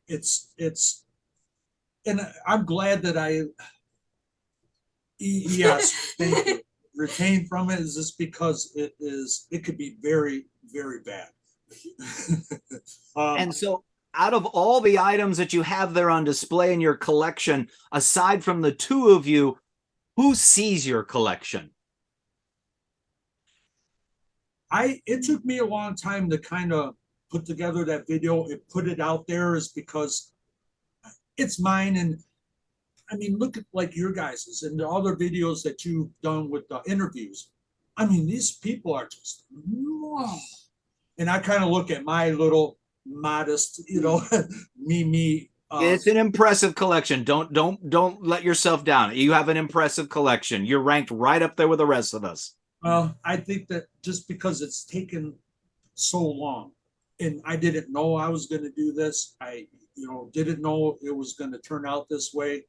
it's, and I'm glad that yes, thank you. Retain from it is just because it could be very, very bad. And so out of all the items that you have there on display in your collection, aside from the two of you, who sees your collection? It took me a long time to kind of put together that video and put it out there, is because it's mine. And I mean, look at like your guys's and the other videos that you've done with the interviews. I mean, these people are just, and I kind of look at my little modest, me It's an impressive collection. Don't let yourself down. You have an impressive collection. You're ranked right up there with the rest of us. Well, I think that just because it's taken so long, and I didn't know I was going to do this. I, didn't know it was going to turn out this way.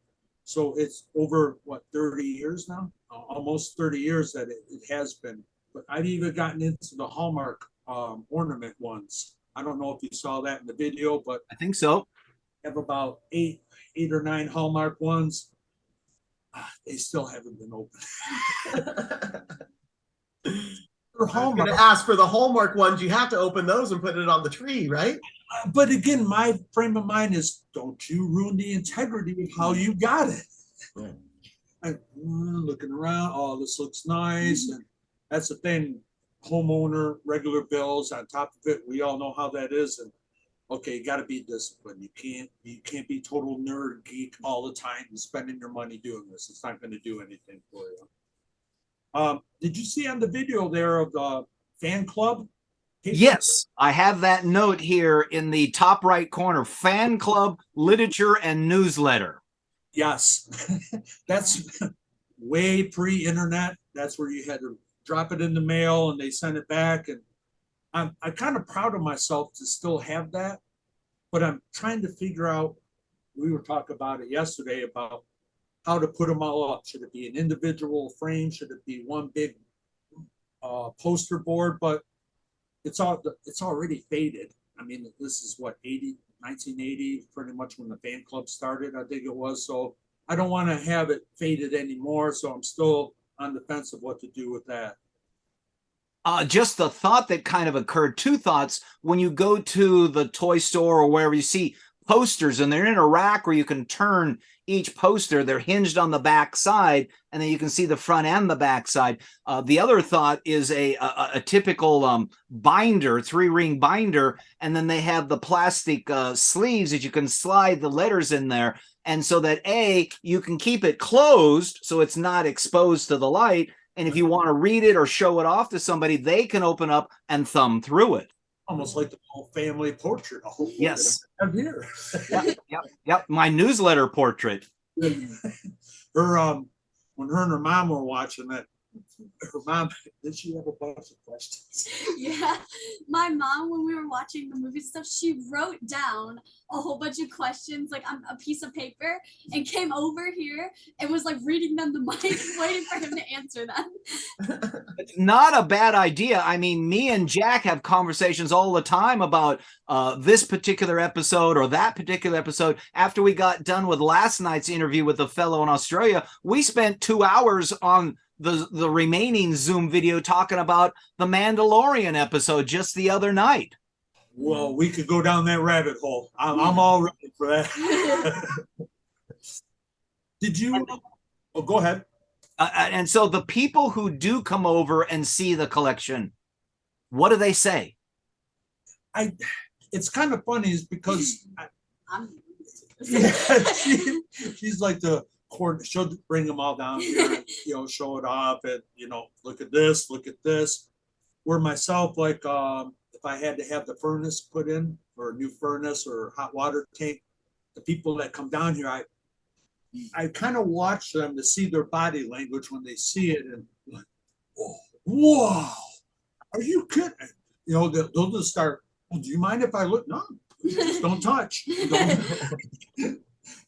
So it's over, what, 30 years now? Almost 30 years that it has been. But I've even gotten into the Hallmark ornament ones. I don't know if you saw that in the video, but I think so. I have about eight or nine Hallmark ones. They still haven't been opened. For I was going Hallmark, to ask, for the Hallmark ones, you have to open those and put it on the tree, right? but again, my frame of mind is, don't you ruin the integrity of how you got it. Yeah. I'm looking around, oh, this looks nice. And that's the thing, homeowner, regular bills on top of it. We all know how that is. And okay, you got to be disciplined. You can't be total nerd geek all the time and spending your money doing this. It's not going to do anything for you. Did you see on the video there of the fan club? Yes, I have that note here in the top right corner, fan club, literature, and newsletter. Yes, that's way pre-internet. That's where you had to drop it in the mail and they send it back. And I'm kind of proud of myself to still have that, but I'm trying to figure out, we were talking about it yesterday, about how to put them all up. Should it be an individual frame? Should it be one big poster board? But it's already faded. I mean, this is what, 1980, pretty much when the fan club started, I think it was. So I don't want to have it faded anymore. So I'm still on the fence of what to do with that. Just the thought that kind of occurred, two thoughts. When you go to the toy store or wherever you see posters and they're in a rack where you can turn each poster, they're hinged on the back side, and then you can see the front and the back side. The other thought is a typical binder, 3-ring binder, and then they have the plastic sleeves that you can slide the letters in there. And so that you can keep it closed so it's not exposed to the light. And if you want to read it or show it off to somebody, they can open up and thumb through it. Almost like the whole family portrait. Yes. I'm here. Yep. My newsletter portrait. Her, when her and her mom were watching that, her mom, did she have a bunch of questions? Yeah, my mom, when we were watching the movie stuff, she wrote down a whole bunch of questions like on a piece of paper and came over here and was like reading them to Mike, waiting for him to answer them. It's not a bad idea. I mean, me and Jack have conversations all the time about this particular episode or that particular episode. After we got done with last night's interview with the fellow in Australia, we spent 2 hours on the remaining Zoom video talking about the Mandalorian episode just the other night. Well, we could go down that rabbit hole. I'm all ready for that. Did you? Oh, go ahead. And so the people who do come over and see the collection, what do they say? It's kind of funny, is because she's like the court. She'll bring them all down here, show it off, and look at this, look at this. Where myself, like, if I had to have the furnace put in, or a new furnace or hot water tank, the people that come down here, I kind of watch them to see their body language when they see it, and like, oh, wow, are you kidding? They'll just start, well, do you mind if I look? No, just don't touch.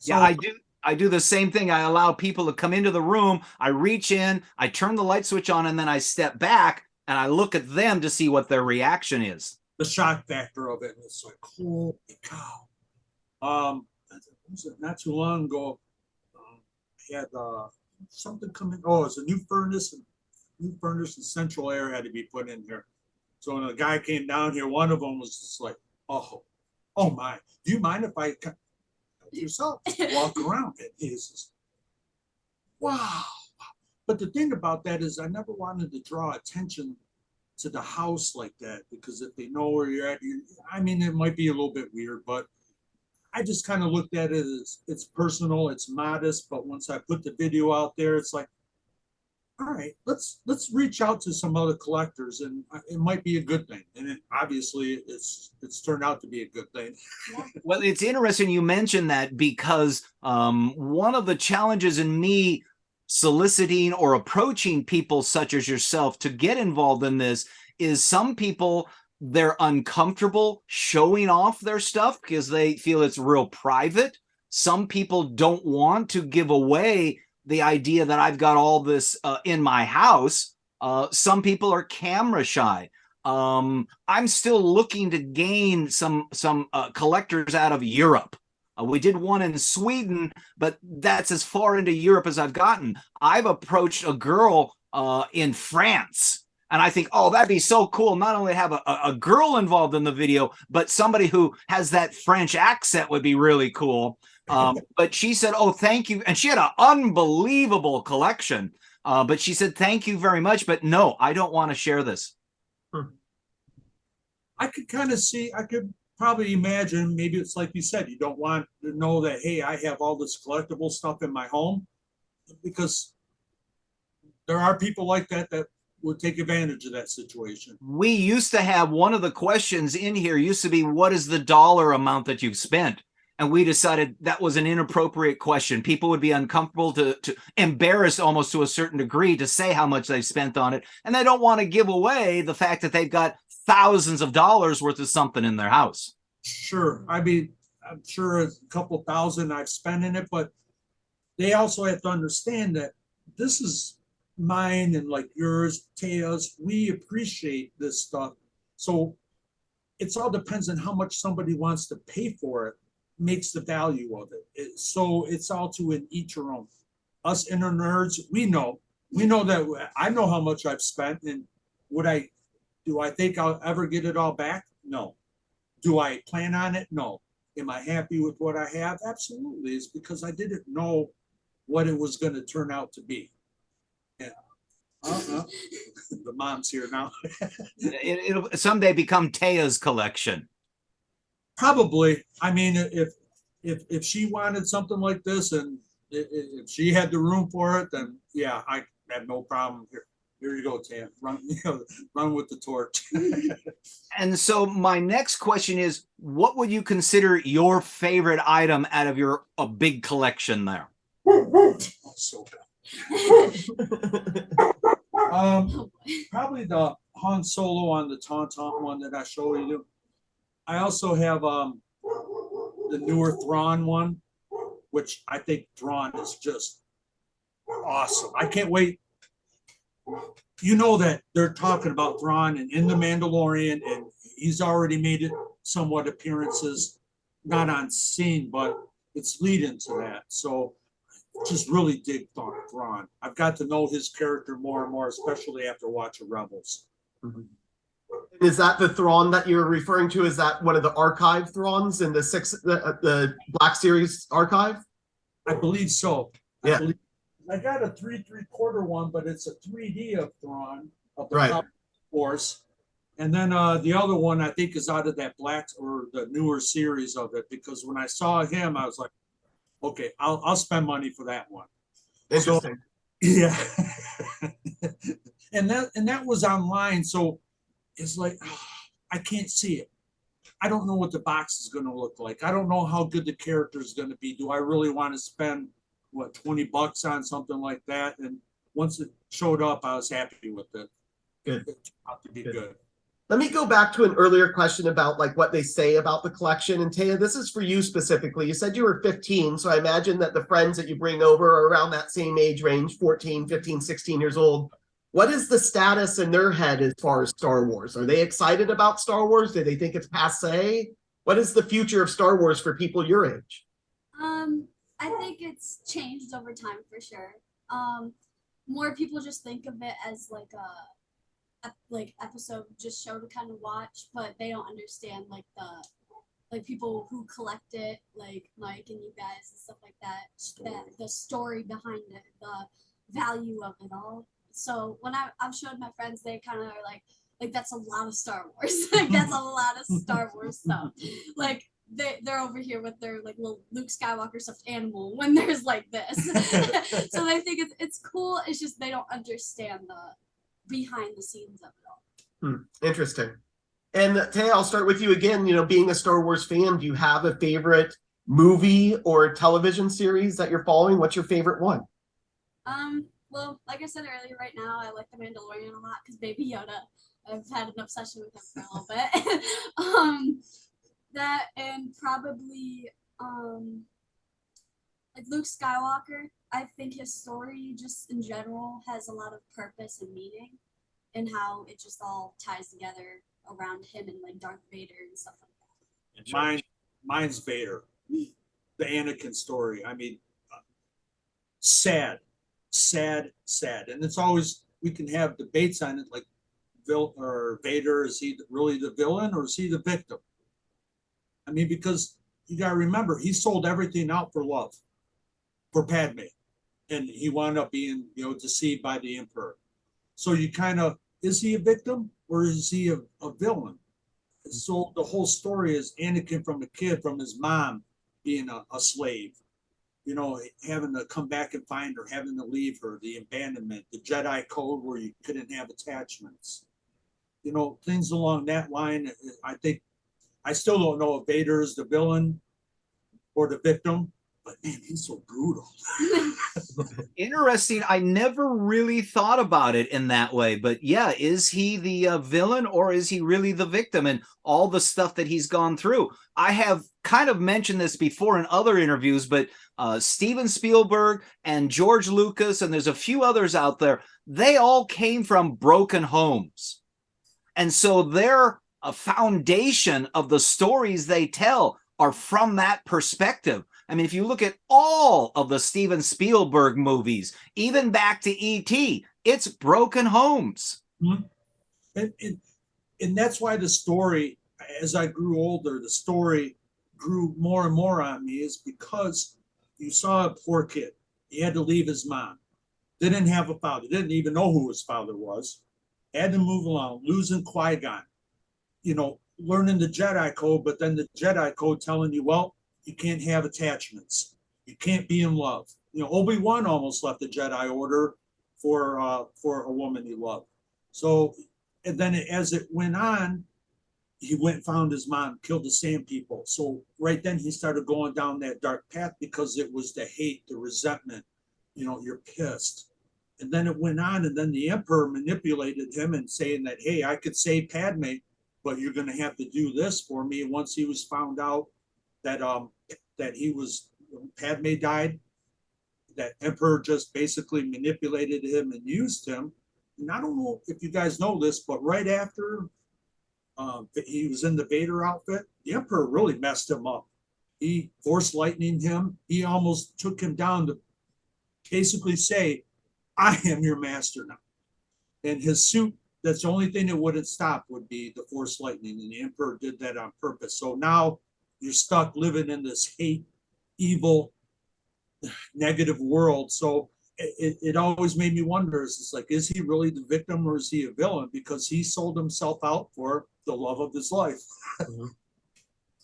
Yeah, I do the same thing. I allow people to come into the room. I reach in, I turn the light switch on, and then I step back and I look at them to see what their reaction is. The shock factor of it. It's like, holy cow. Not too long ago, I had something come in. Oh, it's a new furnace and central air had to be put in here. So when the guy came down here, one of them was just like, oh my, do you mind if I yourself walk around it? He's just, wow. But the thing about that is I never wanted to draw attention to the house like that, because if they know where you're at, it might be a little bit weird, but I just kind of looked at it as it's personal, it's modest. But once I put the video out there, it's like, all right, let's reach out to some other collectors, and it might be a good thing. And obviously, it's turned out to be a good thing. Well, it's interesting you mentioned that because one of the challenges in me soliciting or approaching people such as yourself to get involved in this is some people, they're uncomfortable showing off their stuff because they feel it's real private. Some people don't want to give away the idea that I've got all this in my house. Some people are camera shy. I'm still looking to gain some collectors out of Europe. We did one in Sweden, but that's as far into Europe as I've gotten. I've approached a girl in France, and I think, oh, that'd be so cool. Not only have a girl involved in the video, but somebody who has that French accent would be really cool. But she said, oh, thank you. And she had an unbelievable collection. But she said, thank you very much. But no, I don't want to share this. I could kind of see, I could probably imagine, maybe it's like you said, you don't want to know that, hey, I have all this collectible stuff in my home, because there are people like that would take advantage of that situation. We used to have one of the questions in here used to be, what is the dollar amount that you've spent? And we decided that was an inappropriate question. People would be uncomfortable to embarrassed almost to a certain degree to say how much they've spent on it. And they don't want to give away the fact that they've got thousands of dollars worth of something in their house. Sure. I mean, I'm sure a couple thousand I've spent in it, but they also have to understand that this is mine and like yours, Tehya's. We appreciate this stuff. So it all depends on how much somebody wants to pay for it, makes the value of it. So it's all to an each your own. Us inner nerds, we know that I know how much I've spent, and do I think I'll ever get it all back? No. Do I plan on it? No. Am I happy with what I have? Absolutely. It's because I didn't know what it was going to turn out to be. Yeah. The mom's here now. It'll someday become Tehya's collection. Probably. I mean, if she wanted something like this, and if she had the room for it, then yeah, I have no problem. Here you go, Tehya. Run with the torch. And so my next question is, what would you consider your favorite item out of your big collection there? Oh, so good. Probably the Han Solo on the Tauntaun one that I showed you. I also have the newer Thrawn one, which I think Thrawn is just awesome. I can't wait. You know that they're talking about Thrawn and in the Mandalorian, and he's already made it somewhat appearances, not on scene, but it's lead into that. So just really dig Thrawn. I've got to know his character more and more, especially after watching Rebels. Mm-hmm. Is that the Thrawn that you're referring to? Is that one of the archive Thrawns in the Black Series archive? I believe so. Yeah. I got a 3/3/4 one, but it's a 3D of Thrawn of the right. Force. And then the other one I think is out of that Black or the newer series of it, because when I saw him, I was like, okay, I'll spend money for that one. Interesting. So, yeah. and that was online, so it's like I can't see it. I don't know what the box is going to look like. I don't know how good the character is going to be. Do I really want to spend what $20 on something like that? And once it showed up, I was happy with it. Good. It ought to be good. Let me go back to an earlier question about like what they say about the collection. And Tehya, this is for you specifically. You said you were 15, so I imagine that the friends that you bring over are around that same age range, 14, 15, 16 years old. What is the status in their head as far as Star Wars? Are they excited about Star Wars? Do they think it's passé? What is the future of Star Wars for people your age? I think it's changed over time for sure. More people just think of it as like a episode just show to kind of watch, but they don't understand like people who collect it, like Mike and you guys and stuff like that, the story behind it, the value of it all. So when I've showed my friends, they kind of are like that's a lot of Star Wars. Like that's a lot of Star Wars stuff. Like they're over here with their like little Luke Skywalker stuffed animal when there's like this. So they think it's cool. It's just they don't understand the behind the scenes of it all. Interesting. And Tay, I'll start with you again. You know, being a Star Wars fan, do you have a favorite movie or television series that you're following? What's your favorite one? Well, like I said earlier, right now I like The Mandalorian a lot because Baby Yoda. I've had an obsession with him for a little bit. That and probably like Luke Skywalker. I think his story just in general has a lot of purpose and meaning, and how it just all ties together around him and like Darth Vader and stuff like that. Mine's Vader, the Anakin story. I mean, sad, and it's always we can have debates on it, like Vader, is he really the villain or is he the victim? I mean, because you got to remember, he sold everything out for love, for Padme, and he wound up being, deceived by the Emperor. So you kind of, is he a victim or is he a villain? So the whole story is Anakin from a kid, from his mom being a slave, having to come back and find her, having to leave her, the abandonment, the Jedi code where you couldn't have attachments, things along that line. I think I still don't know if Vader is the villain or the victim, but man, he's so brutal. Interesting. I never really thought about it in that way, but yeah, is he the villain or is he really the victim and all the stuff that he's gone through? I have kind of mentioned this before in other interviews, but Steven Spielberg and George Lucas, and there's a few others out there, they all came from broken homes. And so their foundation of the stories they tell are from that perspective. I mean, if you look at all of the Steven Spielberg movies, even back to E.T., it's broken homes. Mm-hmm. And that's why the story, as I grew older, the story grew more and more on me, is because you saw a poor kid. He had to leave his mom. Didn't have a father. Didn't even know who his father was. Had to move along, losing Qui-Gon. Learning the Jedi code, but then the Jedi code telling you, well, you can't have attachments. You can't be in love. Obi-Wan almost left the Jedi Order for a woman he loved. So, and then as it went on, he went and found his mom, killed the Sand People. So right then he started going down that dark path because it was the hate, the resentment. You're pissed. And then it went on, and then the Emperor manipulated him and saying that, hey, I could save Padme, but you're going to have to do this for me. And once he was found out that Padme died, that Emperor just basically manipulated him and used him. And I don't know if you guys know this, but right after he was in the Vader outfit, the Emperor really messed him up. He force lightning him. He almost took him down to basically say, I am your master now. And his suit, that's the only thing that wouldn't stop would be the force lightning. And the Emperor did that on purpose. So now you're stuck living in this hate, evil, negative world. So it always made me wonder, it's like, is he really the victim or is he a villain? Because he sold himself out for the love of his life.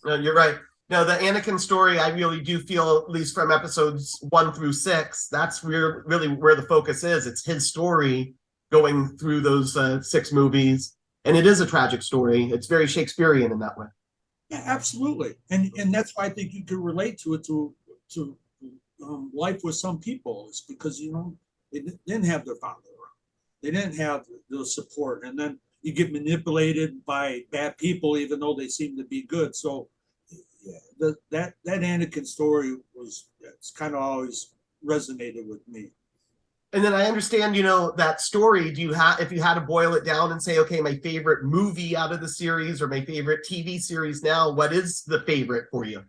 No, you're right. No, the Anakin story, I really do feel, at least from episodes 1 through 6, that's really where the focus is. It's his story going through those 6 movies. And it is a tragic story. It's very Shakespearean in that way. Yeah, absolutely. And that's why I think you can relate to it, to life with some people. It's because, they didn't have their father around. They didn't have the support. And then you get manipulated by bad people, even though they seem to be good. So yeah, that Anakin story it's kind of always resonated with me. And then I understand, that story. If you had to boil it down and say, okay, my favorite movie out of the series or my favorite TV series now, what is the favorite for you?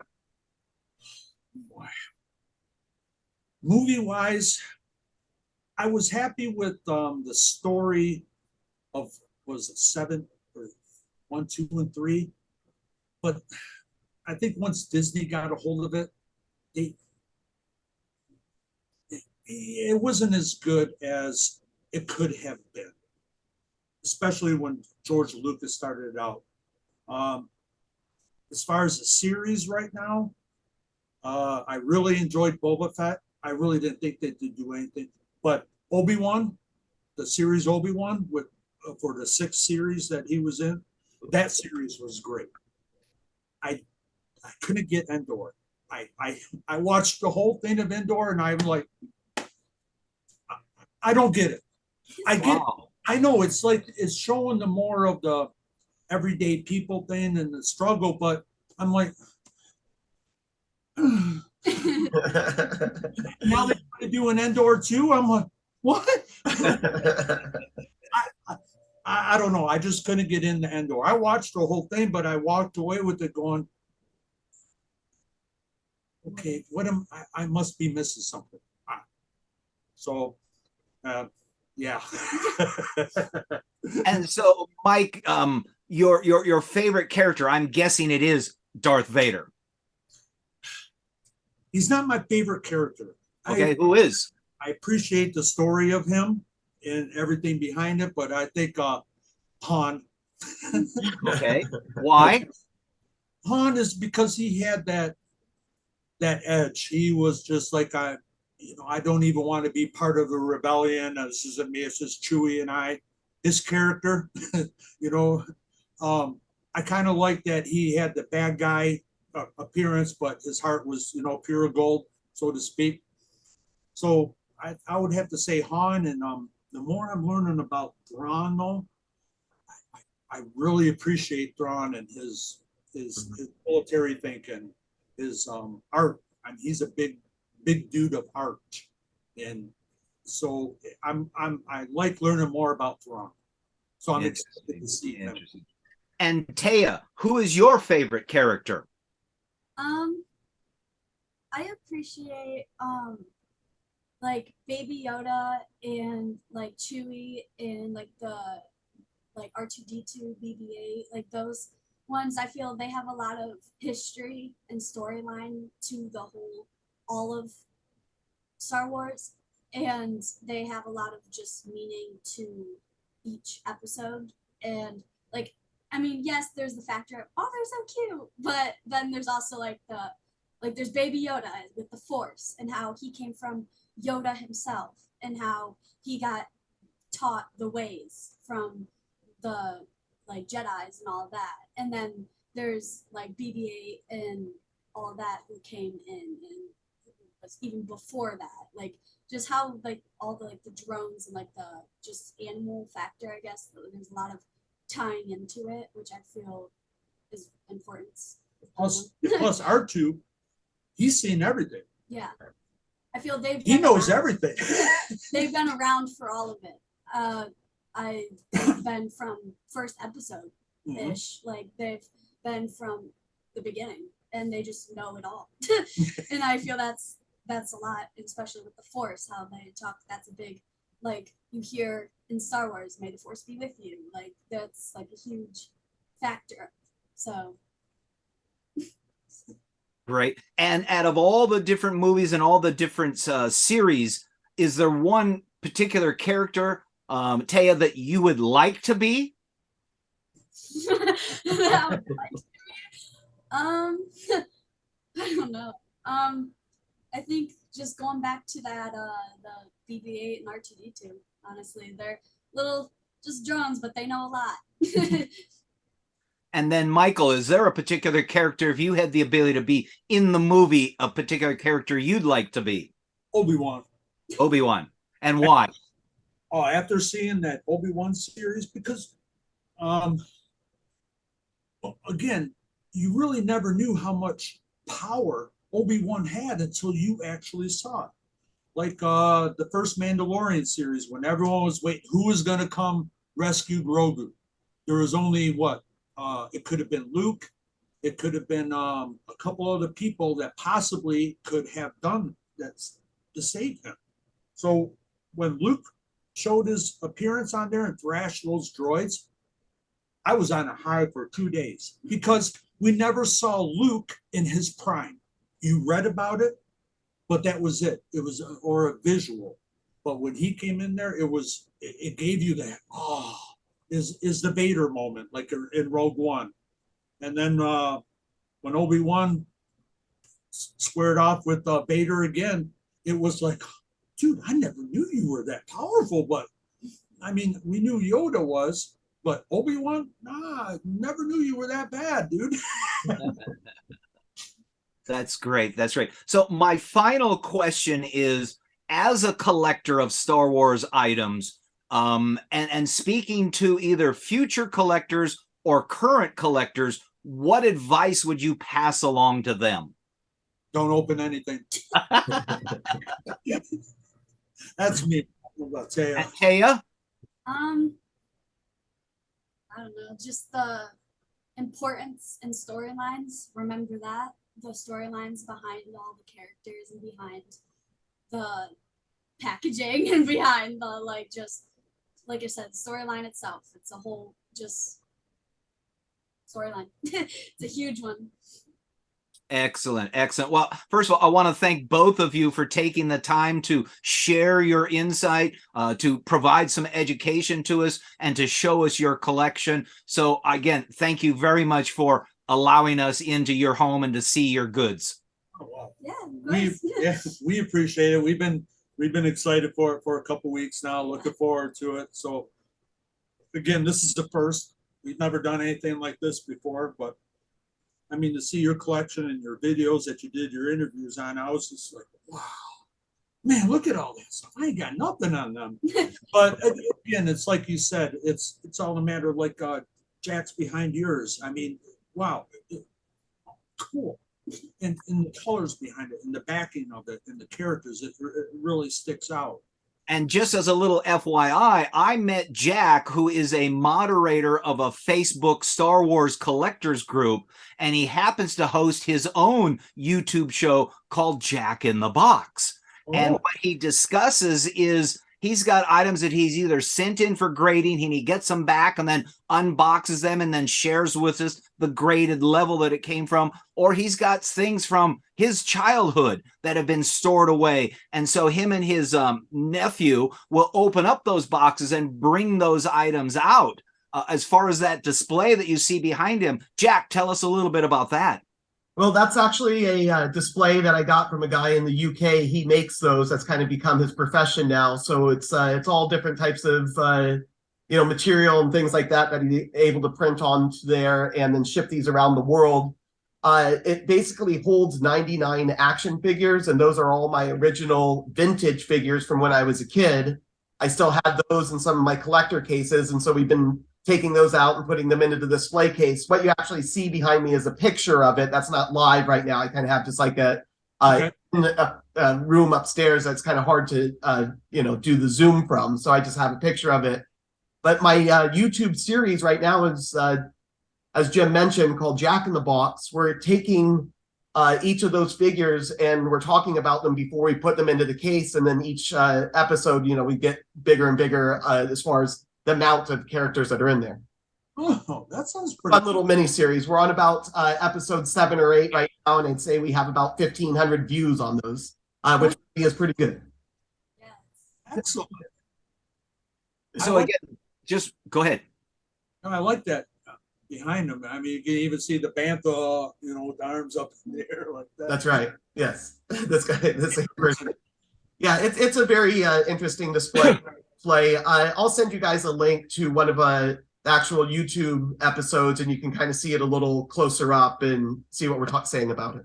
Movie wise, I was happy with the story of, was it 7 or 1, 2, and 3, but I think once Disney got a hold of it, it wasn't as good as it could have been, especially when George Lucas started it out. as far as the series right now, I really enjoyed Boba Fett. I really didn't think they could do anything, but Obi-Wan, the series Obi-Wan with for the 6th series that he was in, that series was great. I couldn't get Endor. I watched the whole thing of Endor, and I'm like, I don't get it. I know it's like it's showing the more of the everyday people thing and the struggle, but I'm like, now they want to do an Endor too. I'm like, what? I don't know. I just couldn't get into Endor. I watched the whole thing, but I walked away with it going, okay, what am I must be missing something. So, yeah. And so, Mike, your favorite character, I'm guessing it is Darth Vader. He's not my favorite character. Okay, who is? I appreciate the story of him and everything behind it, but I think Han. Okay, why? Han is because he had that edge. He was just like I don't even want to be part of the rebellion. This isn't me. It's just Chewie and I. His character, I kind of like that he had the bad guy appearance, but his heart was pure gold, so to speak. So I would have to say Han, and the more I'm learning about Thrawn, though, I really appreciate Thrawn and his military thinking, his art. I mean, he's a big dude of art, and so I like learning more about Thrawn. So I'm excited to see him. And Tehya, who is your favorite character? I appreciate like Baby Yoda and like Chewie and like the like R2D2, BB-8, like those ones. I feel they have a lot of history and storyline to the whole, all of Star Wars, and they have a lot of just meaning to each episode. And like, I mean, yes, there's the factor of, oh, they're so cute, but then there's also like there's Baby Yoda with the Force and how he came from Yoda himself and how he got taught the ways from the like Jedis and all of that. And then there's like BB-8 and all of that who came in and was even before that. Like just how like all the like the drones and like the just animal factor, I guess. There's a lot of tying into it, which I feel is important. Plus R2, he's seen everything. Yeah. I feel he knows everything. They've been around for all of it. They've been from first episode ish. Like they've been from the beginning and they just know it all. And I feel that's a lot, especially with the Force, how they talk. That's a big, like you hear in Star Wars, may the Force be with you. Like that's like a huge factor. So Great. And out of all the different movies and all the different series, is there one particular character, Tehya, that you would like to be? I don't know. I think just going back to that, the BB-8 and R2D2. Honestly, they're little just drones, but they know a lot. And then, Michael, is there a particular character, if you had the ability to be in the movie, a particular character you'd like to be? Obi-Wan. Obi-Wan. And why? Oh, after seeing that Obi-Wan series, because again, you really never knew how much power Obi-Wan had until you actually saw it. Like the first Mandalorian series, when everyone was waiting, who was going to come rescue Grogu? There was only what? It could have been Luke. It could have been a couple other people that possibly could have done that to save him. So when Luke showed his appearance on there and thrashed those droids, I was on a high for 2 days because we never saw Luke in his prime. You read about it, but that was it. It was or a visual. But when he came in there, it gave you that is the Vader moment, like in Rogue One. And then when Obi-Wan squared off with Vader again, it was like, dude, I never knew you were that powerful. But I mean, we knew Yoda was, but Obi-Wan, nah, never knew you were that bad, dude. That's great. That's great. So my final question is, as a collector of Star Wars items, and speaking to either future collectors or current collectors, what advice would you pass along to them? Don't open anything. That's me. About Tehya. Tehya? I don't know, just the importance and storylines. Remember that, the storylines behind all the characters and behind the packaging and behind the just like I said, storyline itself. It's a whole just storyline. It's a huge one. Excellent. Excellent. Well, first of all, I want to thank both of you for taking the time to share your insight, to provide some education to us, and to show us your collection. So again, thank you very much for allowing us into your home and to see your goods. Oh, wow. Yeah, we appreciate it. We've been excited for it for a couple weeks now, looking forward to it. So again, this is the first. We've never done anything like this before, but I mean, to see your collection and your videos that you did your interviews on, I was just like, wow, man, look at all that stuff. I ain't got nothing on them. But again, it's like you said, it's all a matter of like Jack's behind yours. I mean, wow, cool. And the colors behind it and the backing of it and the characters, it really sticks out. And just as a little FYI, I met Jack, who is a moderator of a Facebook Star Wars collectors group, and he happens to host his own YouTube show called Jack in the Box. Oh. And what he discusses is he's got items that he's either sent in for grading and he gets them back and then unboxes them and then shares with us the graded level that it came from, or he's got things from his childhood that have been stored away. And so him and his nephew will open up those boxes and bring those items out. As far as that display that you see behind him, Jack, tell us a little bit about that. Well, that's actually a display that I got from a guy in the UK. He makes those. That's kind of become his profession now. So it's all different types of material and things like that he's able to print onto there and then ship these around the world. It basically holds 99 action figures, and those are all my original vintage figures from when I was a kid. I still have those in some of my collector cases, and so we've been taking those out and putting them into the display case. What you actually see behind me is a picture of it. That's not live right now. I kind of have just like a room upstairs that's kind of hard to do the zoom from. So I just have a picture of it. But my YouTube series right now is, as Jim mentioned, called Jack in the Box. We're taking each of those figures and we're talking about them before we put them into the case. And then each episode, we get bigger and bigger as far as the amount of characters that are in there. Oh, that sounds pretty fun little mini series. We're on about episode 7 or 8 right now, and I'd say we have about 1,500 views on those, which is pretty good. Yes. excellent. So again, just go ahead. I like that behind him. I mean, you can even see the bantha, with the arms up in the air like that. That's right. Yes, this guy, this person. Yeah, it's a very interesting display. I'll send you guys a link to one of the actual YouTube episodes, and you can kind of see it a little closer up and see what we're saying about it.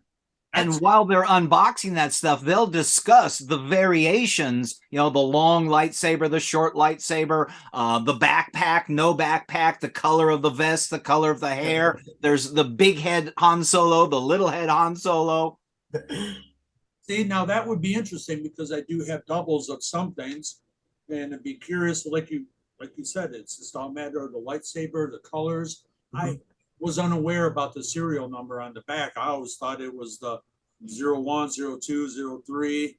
And while they're unboxing that stuff, they'll discuss the variations, the long lightsaber, the short lightsaber, the backpack, no backpack, the color of the vest, the color of the hair. There's the big head Han Solo, the little head Han Solo. See, now that would be interesting because I do have doubles of some things, and I'd be curious, like you said, it's just all a matter of the lightsaber, the colors. Mm-hmm. I was unaware about the serial number on the back. I always thought it was the 01, 02, 03.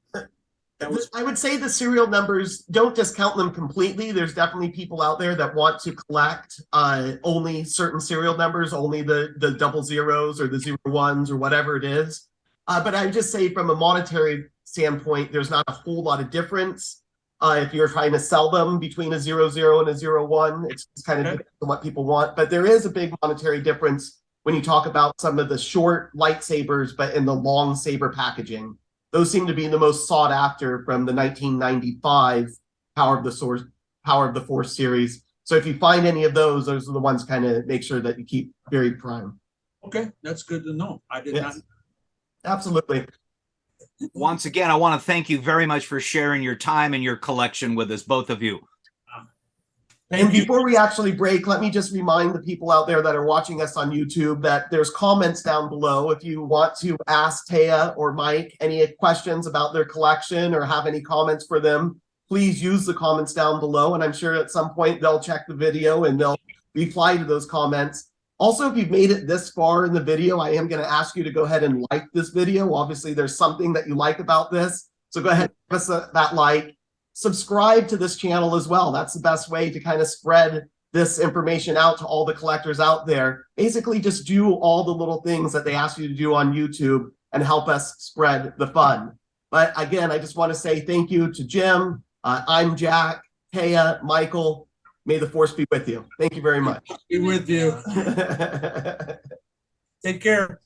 I would say the serial numbers, don't discount them completely. There's definitely people out there that want to collect only certain serial numbers, only the 00s or the 01s or whatever it is. But I would just say from a monetary standpoint, there's not a whole lot of difference. If you're trying to sell them between a 00 and a 01, it's kind of depends on what people want. But there is a big monetary difference when you talk about some of the short lightsabers, but in the long saber packaging. Those seem to be the most sought after from the 1995 Power of the Force series. So if you find any of those are the ones kind of make sure that you keep very prime. Okay, that's good to know. I did not. Absolutely. Once again, I want to thank you very much for sharing your time and your collection with us, both of you. And before we actually break, let me just remind the people out there that are watching us on YouTube that there's comments down below. If you want to ask Tehya or Mike any questions about their collection or have any comments for them, please use the comments down below. And I'm sure at some point they'll check the video and they'll reply to those comments. Also, if you've made it this far in the video, I am going to ask you to go ahead and like this video. Obviously, there's something that you like about this. So go ahead and give us that like. Subscribe to this channel as well. That's the best way to kind of spread this information out to all the collectors out there. Basically, just do all the little things that they ask you to do on YouTube and help us spread the fun. But again, I just want to say thank you to Jim. I'm Jack, Tehya, Michael. May the force be with you. Thank you very much. Be with you. Take care.